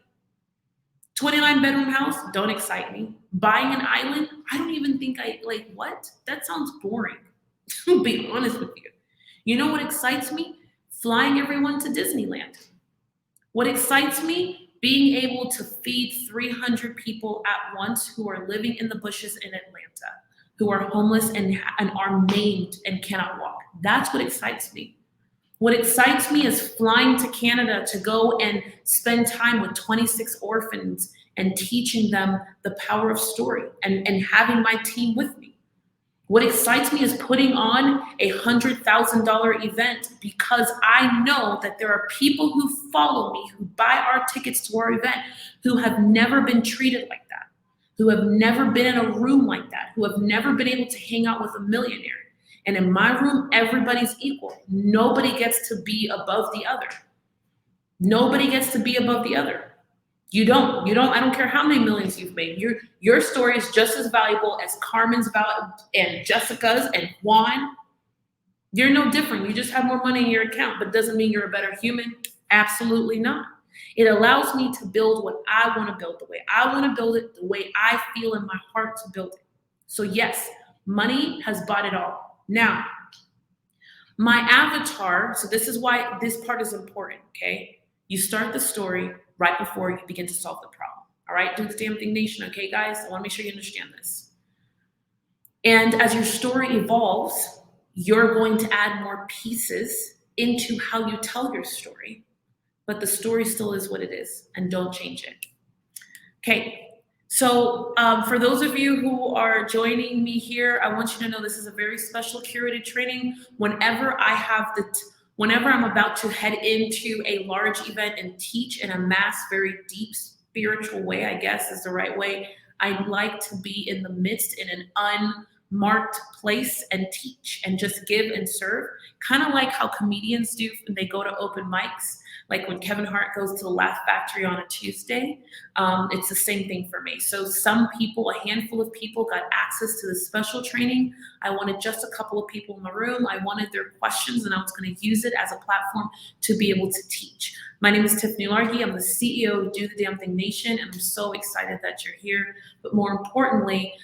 29-bedroom house, don't excite me. Buying an island, I don't even think what? That sounds boring. To be honest with you. You know what excites me? Flying everyone to Disneyland. What excites me? Being able to feed 300 people at once who are living in the bushes in Atlanta, who are homeless and are maimed and cannot walk. That's what excites me. What excites me is flying to Canada to go and spend time with 26 orphans and teaching them the power of story and having my team with me. What excites me is putting on a $100,000 event, because I know that there are people who follow me, who buy our tickets to our event, who have never been treated like that, who have never been in a room like that, who have never been able to hang out with a millionaire. And in my room, everybody's equal. Nobody gets to be above the other. Nobody gets to be above the other. You don't. I don't care how many millions you've made. Your story is just as valuable as Carmen's and Jessica's and Juan. You're no different. You just have more money in your account, but doesn't mean you're a better human. Absolutely not. It allows me to build what I want to build, the way I want to build it, the way I feel in my heart to build it. So yes, money has bought it all. Now, my avatar, so this is why this part is important, okay? You start the story right before you begin to solve the problem. All right, do the damn thing nation, okay, guys? I want to make sure you understand this. And as your story evolves, you're going to add more pieces into how you tell your story, but the story still is what it is, and don't change it. Okay, so for those of you who are joining me here, I want you to know this is a very special curated training. Whenever I'm about to head into a large event and teach in a mass, very deep spiritual way, I guess is the right way, I like to be in the midst in an unmarked place and teach and just give and serve, kind of like how comedians do when they go to open mics. Like when Kevin Hart goes to the Laugh Factory on a Tuesday, it's the same thing for me. So some people, a handful of people got access to this special training. I wanted just a couple of people in the room. I wanted their questions and I was going to use it as a platform to be able to teach. My name is Tiffany Largie. I'm the CEO of Do the Damn Thing Nation, and I'm so excited that you're here. But more importantly,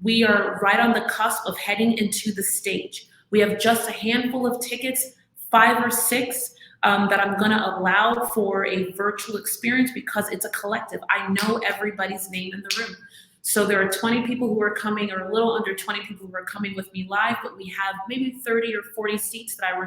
we are right on the cusp of heading into the stage. We have just a handful of tickets, 5 or 6, that I'm going to allow for a virtual experience because it's a collective. I know everybody's name in the room. So there are 20 people who are coming, or a little under 20 people who are coming with me live, but we have maybe 30 or 40 seats that I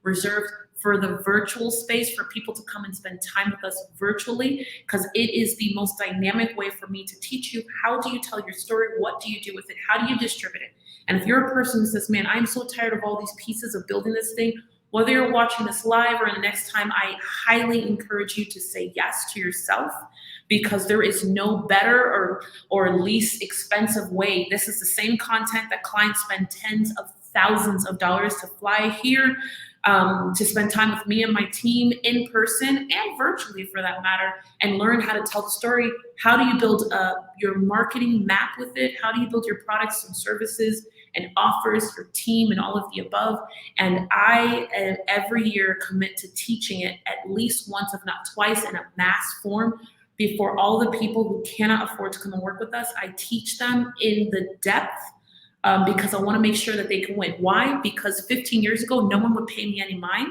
reserved for the virtual space for people to come and spend time with us virtually, because it is the most dynamic way for me to teach you. How do you tell your story? What do you do with it? How do you distribute it? And if you're a person who says, man, I'm so tired of all these pieces of building this thing, whether you're watching this live or the next time, I highly encourage you to say yes to yourself, because there is no better or least expensive way. This is the same content that clients spend tens of thousands of dollars to fly here, to spend time with me and my team in person and virtually for that matter, and learn how to tell the story. How do you build your marketing map with it? How do you build your products and services and offers, your team, and all of the above? And I every year commit to teaching it at least once, if not twice, in a mass form before all the people who cannot afford to come and work with us. I teach them in the depth because I want to make sure that they can win. Why? Because 15 years ago, no one would pay me any mind.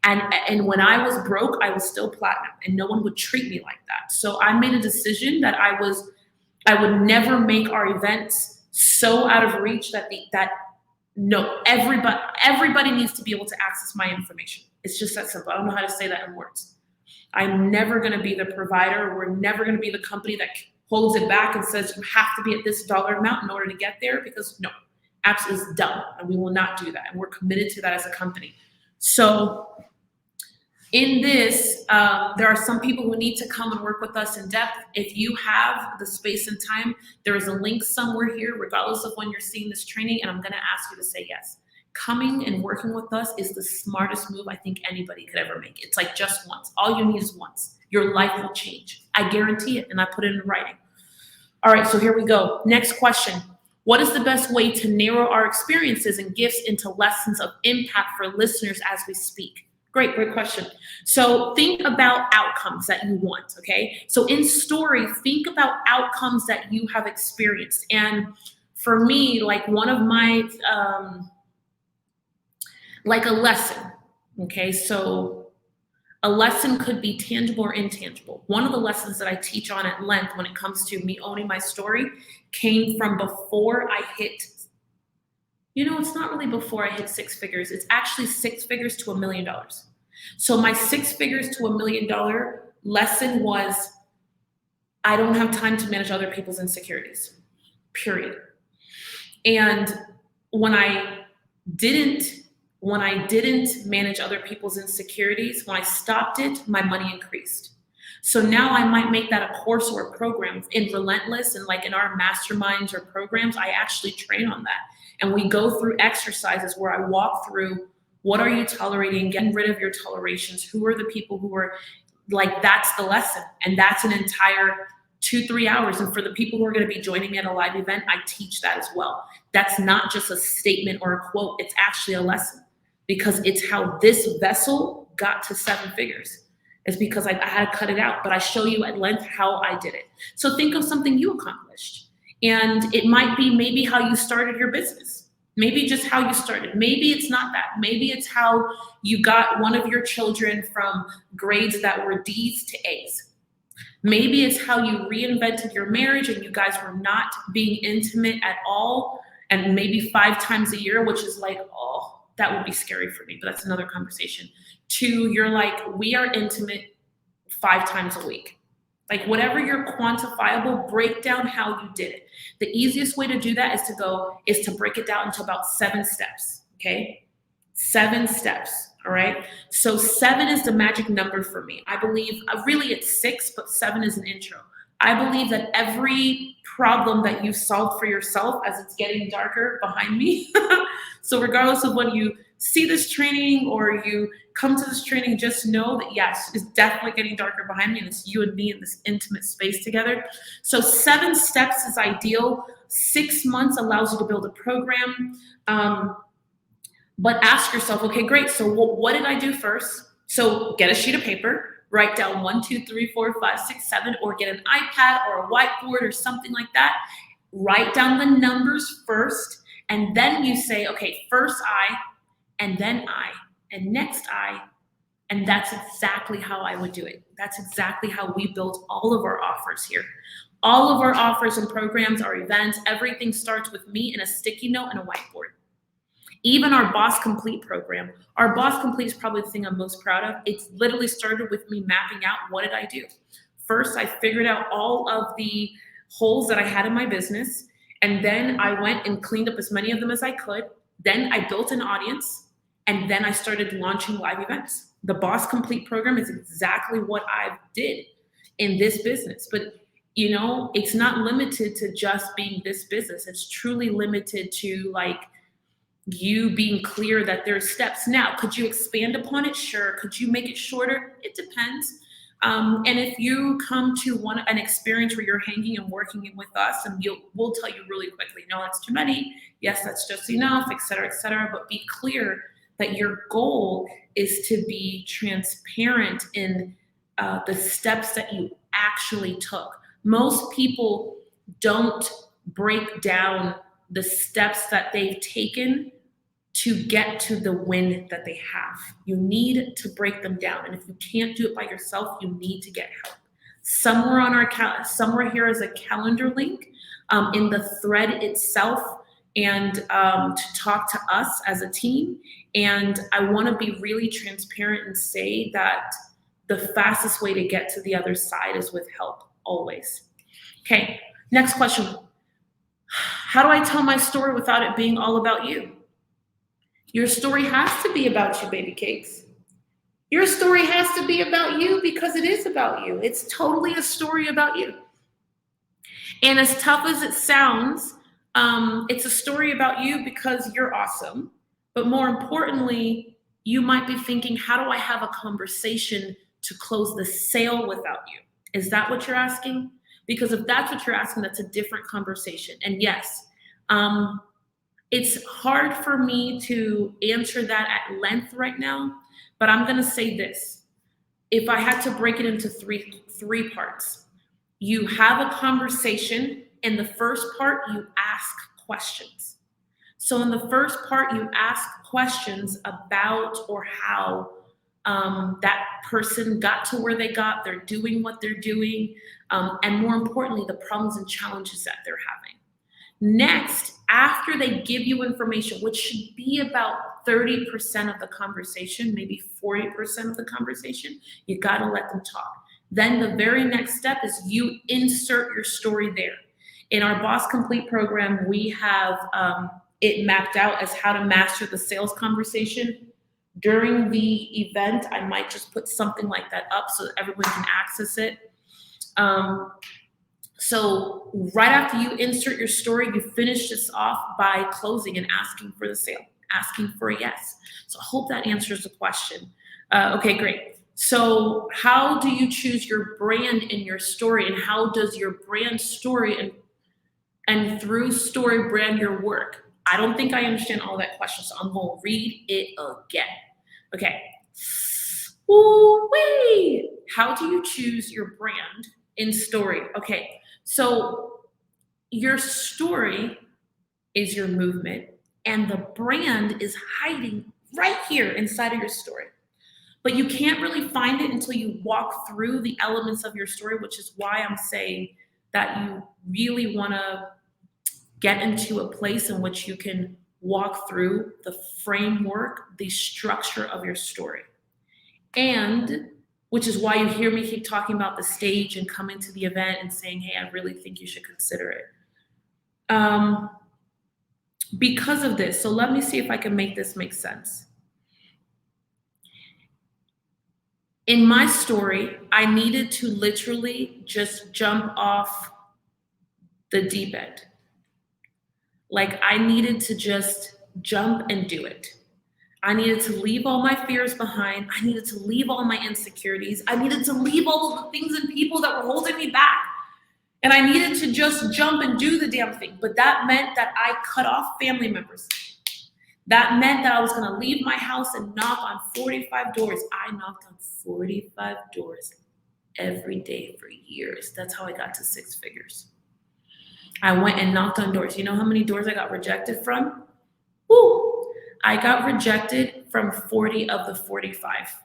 And when I was broke, I was still platinum, and no one would treat me like that. So I made a decision that I would never make our events so out of reach that everybody needs to be able to access my information. It's just that simple. I don't know how to say that in words. I'm never going to be the provider. We're never going to be the company that holds it back and says you have to be at this dollar amount in order to get there, because no, absolutely is dumb, and we will not do that. And we're committed to that as a company. So in this, there are some people who need to come and work with us in depth. If you have the space and time, there is a link somewhere here, regardless of when you're seeing this training, and I'm going to ask you to say yes. Coming and working with us is the smartest move I think anybody could ever make. It's like just once. All you need is once. Your life will change. I guarantee it, and I put it in writing. All right, so here we go. Next question. What is the best way to narrow our experiences and gifts into lessons of impact for listeners as we speak? Great question. So think about outcomes that you want, okay? So in story, think about outcomes that you have experienced. And for me, like one of my, like a lesson, okay? So a lesson could be tangible or intangible. One of the lessons that I teach on at length when it comes to me owning my story came from before I hit, it's not really before I hit 6 figures. It's actually 6 figures to $1 million. So my 6 figures to $1 million lesson was, I don't have time to manage other people's insecurities, period. And when I didn't manage other people's insecurities, when I stopped it, my money increased. So now I might make that a course or a program. In Relentless and like in our masterminds or programs, I actually train on that. And we go through exercises where I walk through, what are you tolerating, getting rid of your tolerations, who are the people who are like that's the lesson. And that's an entire 2-3 hours. And for the people who are going to be joining me at a live event, I teach that as well. That's not just a statement or a quote. It's actually a lesson, because it's how this vessel got to 7 figures. It's because I had to cut it out, but I show you at length how I did it. So think of something you accomplished. And it might be maybe how you started your business. Maybe just how you started. Maybe it's not that. Maybe it's how you got one of your children from grades that were D's to A's. Maybe it's how you reinvented your marriage and you guys were not being intimate at all, and maybe 5 times a year, which is like, oh, that would be scary for me, but that's another conversation. To you're like, we are intimate 5 times a week. Like whatever your quantifiable, break down how you did it. The easiest way to do that is to break it down into about 7 steps, okay? 7 steps, all right? So 7 is the magic number for me. I believe, really it's 6, but 7 is an intro. I believe that every problem that you solved for yourself, as it's getting darker behind me, so regardless of when you see this training or you come to this training, just know that yes, it's definitely getting darker behind me, and it's you and me in this intimate space together. So 7 steps is ideal. 6 months allows you to build a program. But ask yourself, okay, great. So what did I do first? So get a sheet of paper, write down 1, 2, 3, 4, 5, 6, 7, or get an iPad or a whiteboard or something like that. Write down the numbers first, and then you say, okay, first I, and then I, and next I, and that's exactly how I would do it. That's exactly how we build all of our offers here. All of our offers and programs, our events, everything starts with me and a sticky note and a whiteboard. Even our Boss Complete program. Our Boss Complete is probably the thing I'm most proud of. It's literally started with me mapping out, what did I do? First, I figured out all of the holes that I had in my business. And then I went and cleaned up as many of them as I could. Then I built an audience. And then I started launching live events. The Boss Complete program is exactly what I did in this business. But you know, it's not limited to just being this business. It's truly limited to like, you being clear that there's steps. Now, could you expand upon it? Sure. Could you make it shorter? It depends. And if you come to an experience where you're hanging and working with us, and we'll tell you really quickly, no, that's too many. Yes, that's just enough, et cetera, et cetera. But be clear that your goal is to be transparent in the steps that you actually took. Most people don't break down the steps that they've taken to get to the win that they have. You need to break them down. And if you can't do it by yourself, you need to get help. Somewhere on somewhere here is a calendar link in the thread itself, and to talk to us as a team. And I want to be really transparent and say that the fastest way to get to the other side is with help, always. Okay, next question. How do I tell my story without it being all about you? Your story has to be about you, baby cakes. Your story has to be about you because it is about you. It's totally a story about you. And as tough as it sounds, it's a story about you because you're awesome. But more importantly, you might be thinking, how do I have a conversation to close the sale without you? Is that what you're asking? Because if that's what you're asking, that's a different conversation. And yes, it's hard for me to answer that at length right now, but I'm going to say this. If I had to break it into three parts, you have a conversation. In the first part, you ask questions. So in the first part, you ask questions about or how that person got to where they got, they're doing what they're doing, and more importantly, the problems and challenges that they're having. Next, after they give you information, which should be about 30% of the conversation, maybe 40% of the conversation, you gotta let them talk. Then the very next step is you insert your story there. In our Boss Complete program, we have it mapped out as how to master the sales conversation. During the event, I might just put something like that up so that everyone can access it. So right after you insert your story, you finish this off by closing and asking for the sale, asking for a yes. So I hope that answers the question. Okay, great. So how do you choose your brand in your story, and how does your brand story and through story brand your work? I don't think I understand all that question, so I'm going to read it again. Okay. Ooh-wee. How do you choose your brand in story? Okay, so your story is your movement, and the brand is hiding right here inside of your story. But you can't really find it until you walk through the elements of your story, which is why I'm saying that you really want to get into a place in which you can walk through the framework, the structure of your story. And which is why you hear me keep talking about the stage and coming to the event and saying, hey, I really think you should consider it. Because of this, so let me see if I can make this make sense. In my story, I needed to literally just jump off the deep end. Like I needed to just jump and do it. I needed to leave all my fears behind. I needed to leave all my insecurities. I needed to leave all of the things and people that were holding me back. And I needed to just jump and do the damn thing. But that meant that I cut off family members. That meant that I was going to leave my house and knock on 45 doors. I knocked on 45 doors every day for years. That's how I got to 6 figures. I went and knocked on doors. You know how many doors I got rejected from? Woo! I got rejected from 40 of the 45.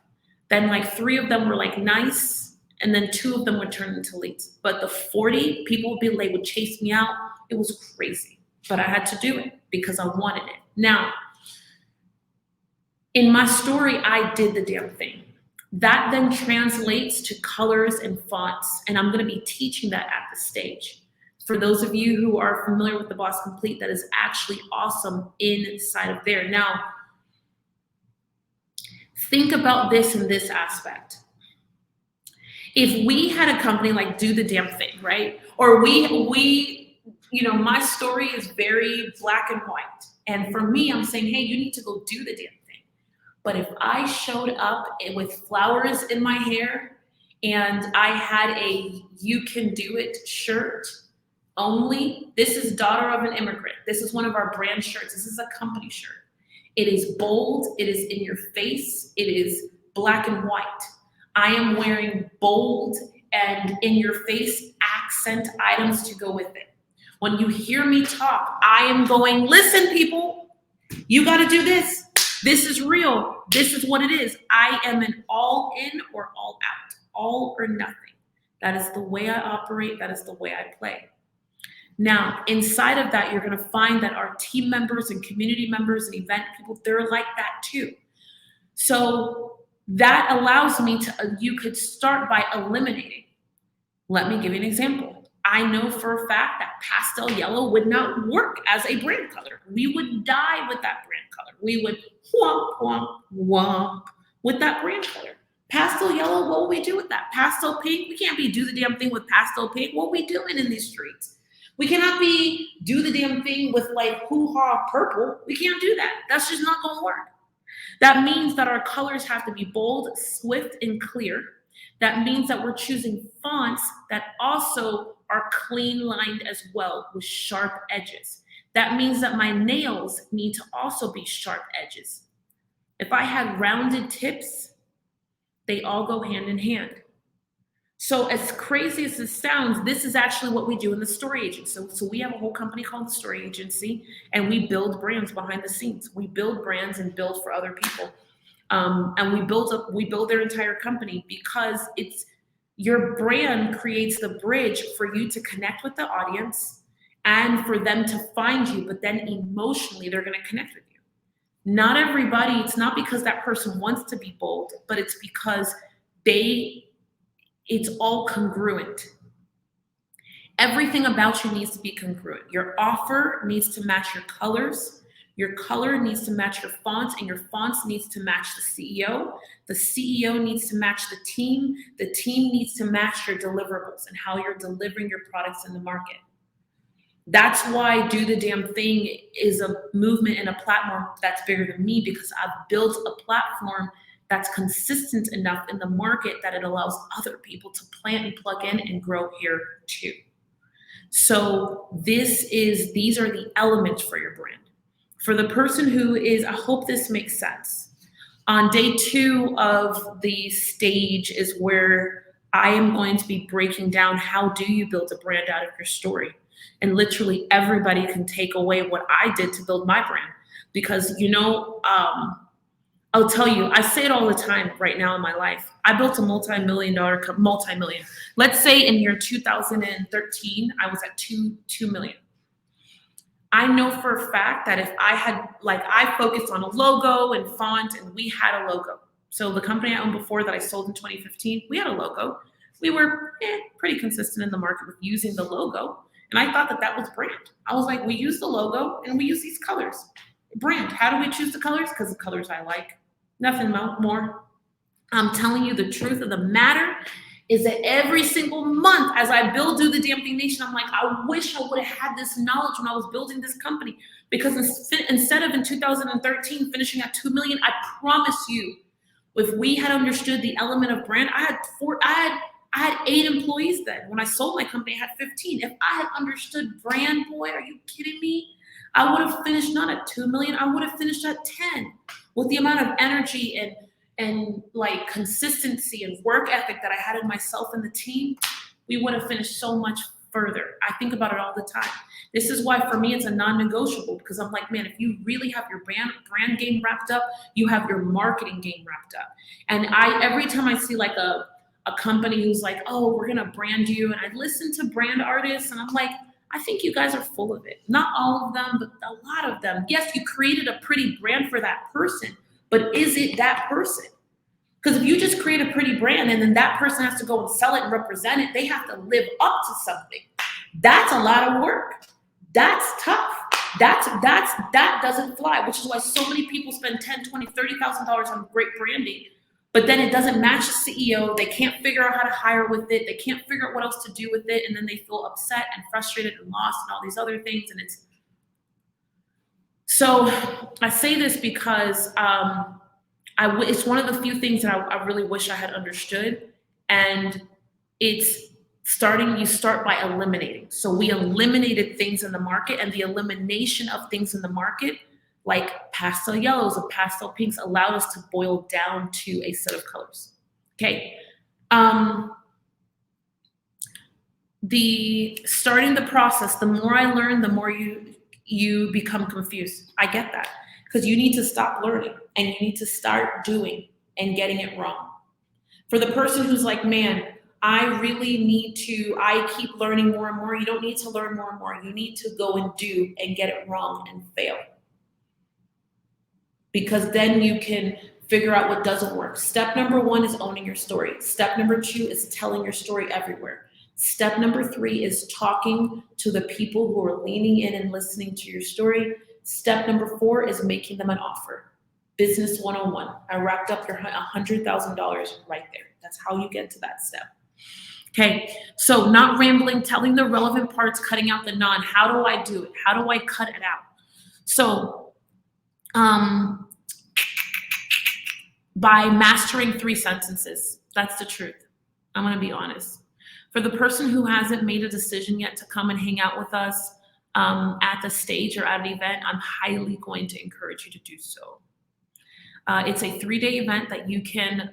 Then like 3 of them were like nice, and then 2 of them would turn into leads. But the 40 people would be, they would chase me out. It was crazy, but I had to do it because I wanted it. Now, in my story, I did the damn thing. That then translates to colors and fonts, and I'm going to be teaching that at the stage. For those of you who are familiar with the Boss Complete, that is actually awesome inside of there. Now, think about this in this aspect. If we had a company like Do the Damn Thing, right? Or we, my story is very black and white. And for me, I'm saying, hey, you need to go do the damn thing. But if I showed up with flowers in my hair and I had a "You Can Do It" shirt only, this is Daughter of an Immigrant. This is one of our brand shirts. This is a company shirt. It is bold. It is in your face. It is black and white. I am wearing bold and in your face accent items to go with it. When you hear me talk, I am going, listen, people, you got to do this. This is real. This is what it is. I am an all in or all out, all or nothing. That is the way I operate. That is the way I play. Now, inside of that, you're going to find that our team members and community members and event people, they're like that too. So that allows me to, you could start by eliminating. Let me give you an example. I know for a fact that pastel yellow would not work as a brand color. We would die with that brand color. We would whomp, whomp, whomp with that brand color. Pastel yellow, what will we do with that? Pastel pink, we can't be do the damn thing with pastel pink. What are we doing in these streets? We cannot be do the damn thing with like hoo-ha purple. We can't do that. That's just not going to work. That means that our colors have to be bold, swift, and clear. That means that we're choosing fonts that also are clean lined as well with sharp edges. That means that my nails need to also be sharp edges. If I had rounded tips, they all go hand in hand. So as crazy as this sounds, this is actually what we do in the story agency. So we have a whole company called the Story Agency, and we build brands behind the scenes. We build brands and build for other people. And we build their entire company because it's your brand creates the bridge for you to connect with the audience and for them to find you, but then emotionally they're going to connect with you. Not everybody, it's not because that person wants to be bold, but it's because it's all congruent. Everything about you needs to be congruent. Your offer needs to match your colors. Your color needs to match your fonts, and your fonts needs to match the CEO. The CEO needs to match the team. The team needs to match your deliverables and how you're delivering your products in the market. That's why Do the Damn Thing is a movement and a platform that's bigger than me, because I've built a platform that's consistent enough in the market that it allows other people to plant and plug in and grow here too. So these are the elements for your brand. For the person who is, I hope this makes sense. On day 2 of the stage is where I am going to be breaking down how do you build a brand out of your story. And literally everybody can take away what I did to build my brand. Because, I'll tell you, I say it all the time right now in my life. I built a multi-million. Let's say in year 2013, I was at 2 million. I know for a fact that if I focused on a logo and font, and we had a logo. So the company I owned before that I sold in 2015, we had a logo. We were pretty consistent in the market with using the logo. And I thought that was brand. I was like, we use the logo and we use these colors. Brand, how do we choose the colors? Because the colors I like. Nothing more. I'm telling you the truth of the matter is that every single month as I do the Damn Thing Nation, I'm like, I wish I would have had this knowledge when I was building this company. Because instead of in 2013 finishing at 2 million, I promise you, if we had understood the element of brand, I had 8 employees then. When I sold my company, I had 15. If I had understood brand, boy, are you kidding me? I would have finished not at 2 million, I would have finished at 10. With the amount of energy and like consistency and work ethic that I had in myself and the team, we would have finished so much further. I think about it all the time. This is why for me it's a non-negotiable, because I'm like, man, if you really have your brand game wrapped up, you have your marketing game wrapped up. And every time I see like a company who's like, oh, we're gonna brand you, and I listen to brand artists and I'm like, I think you guys are full of it. Not all of them, but a lot of them. Yes, you created a pretty brand for that person, but is it that person? Because if you just create a pretty brand and then that person has to go and sell it and represent it, they have to live up to something. That's a lot of work. That's tough. That doesn't fly, which is why so many people spend $10,000, $20,000, $30,000 on great branding, but then it doesn't match the CEO. They can't figure out how to hire with it. They can't figure out what else to do with it. And then they feel upset and frustrated and lost and all these other things. And so I say this because it's one of the few things that I really wish I had understood. And you start by eliminating. So we eliminated things in the market, and the elimination of things in the market, like pastel yellows and pastel pinks, allowed us to boil down to a set of colors. Okay. Starting the process, the more I learn, the more you become confused. I get that, because you need to stop learning and you need to start doing and getting it wrong. For the person who's like, man, I keep learning more and more. You don't need to learn more and more. You need to go and do and get it wrong and fail. Because then you can figure out what doesn't work. Step number 1 is owning your story. Step number 2 is telling your story everywhere. Step number 3 is talking to the people who are leaning in and listening to your story. Step number 4 is making them an offer. Business 101. I wrapped up your $100,000 right there. That's how you get to that step. Okay, so not rambling, telling the relevant parts, cutting out the non. How do I do it? How do I cut it out? So, by mastering 3 sentences. That's the truth. I'm going to be honest. For the person who hasn't made a decision yet to come and hang out with us at the stage or at an event, I'm highly going to encourage you to do so. It's a 3-day event that you can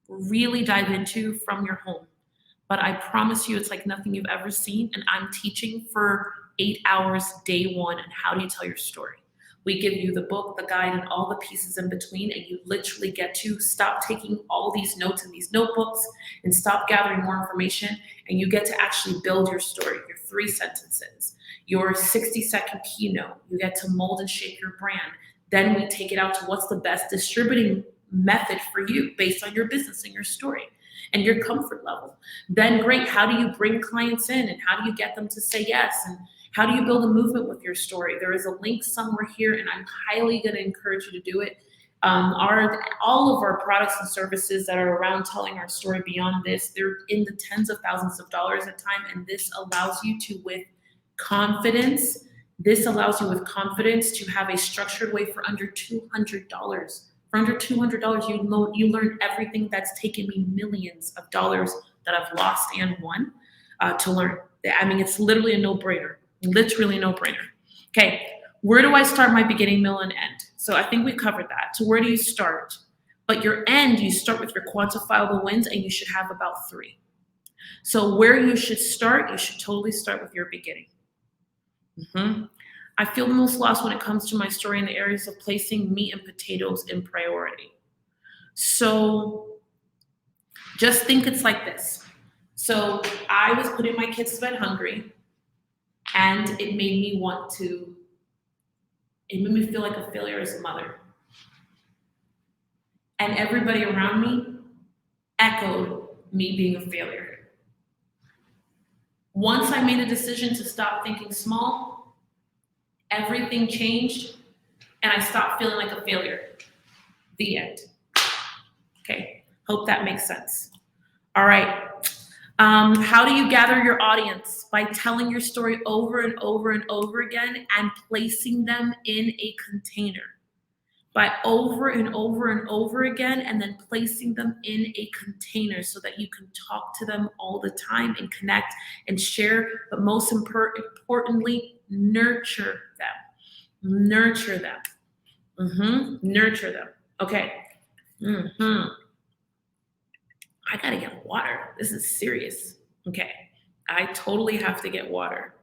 really dive into from your home. But I promise you, it's like nothing you've ever seen. And I'm teaching for 8 hours day 1 on how do you tell your story. We give you the book, the guide, and all the pieces in between, and you literally get to stop taking all these notes in these notebooks and stop gathering more information, and you get to actually build your story, your 3 sentences, your 60-second keynote. You get to mold and shape your brand. Then we take it out to what's the best distributing method for you based on your business and your story and your comfort level. Then great, how do you bring clients in and how do you get them to say yes? And how do you build a movement with your story? There is a link somewhere here, and I'm highly going to encourage you to do it. All of our products and services that are around telling our story beyond this, they're in the tens of thousands of dollars at time, and this allows you to, with confidence, to have a structured way for under $200 For under $200, you learn everything that's taken me millions of dollars that I've lost and won to learn. I mean, it's literally a no-brainer. Literally a no-brainer. Okay, where do I start my beginning, middle, and end? So I think we covered that. So where do you start? But your end, you start with your quantifiable wins, and you should have about 3. So where you should start, you should totally start with your beginning. I feel the most lost when it comes to my story in the areas of placing meat and potatoes in priority. So just think it's like this. So I was putting my kids to bed hungry, and it made me feel like a failure as a mother. And everybody around me echoed me being a failure. Once I made a decision to stop thinking small, everything changed, and I stopped feeling like a failure. The end. Okay, hope that makes sense. All right. How do you gather your audience? By telling your story over and over and over again and placing them in a container. By over and over and over again, and then placing them in a container so that you can talk to them all the time and connect and share, but most importantly, nurture them. Nurture them. Nurture them. Okay. I gotta get water. This is serious. Okay. I totally have to get water.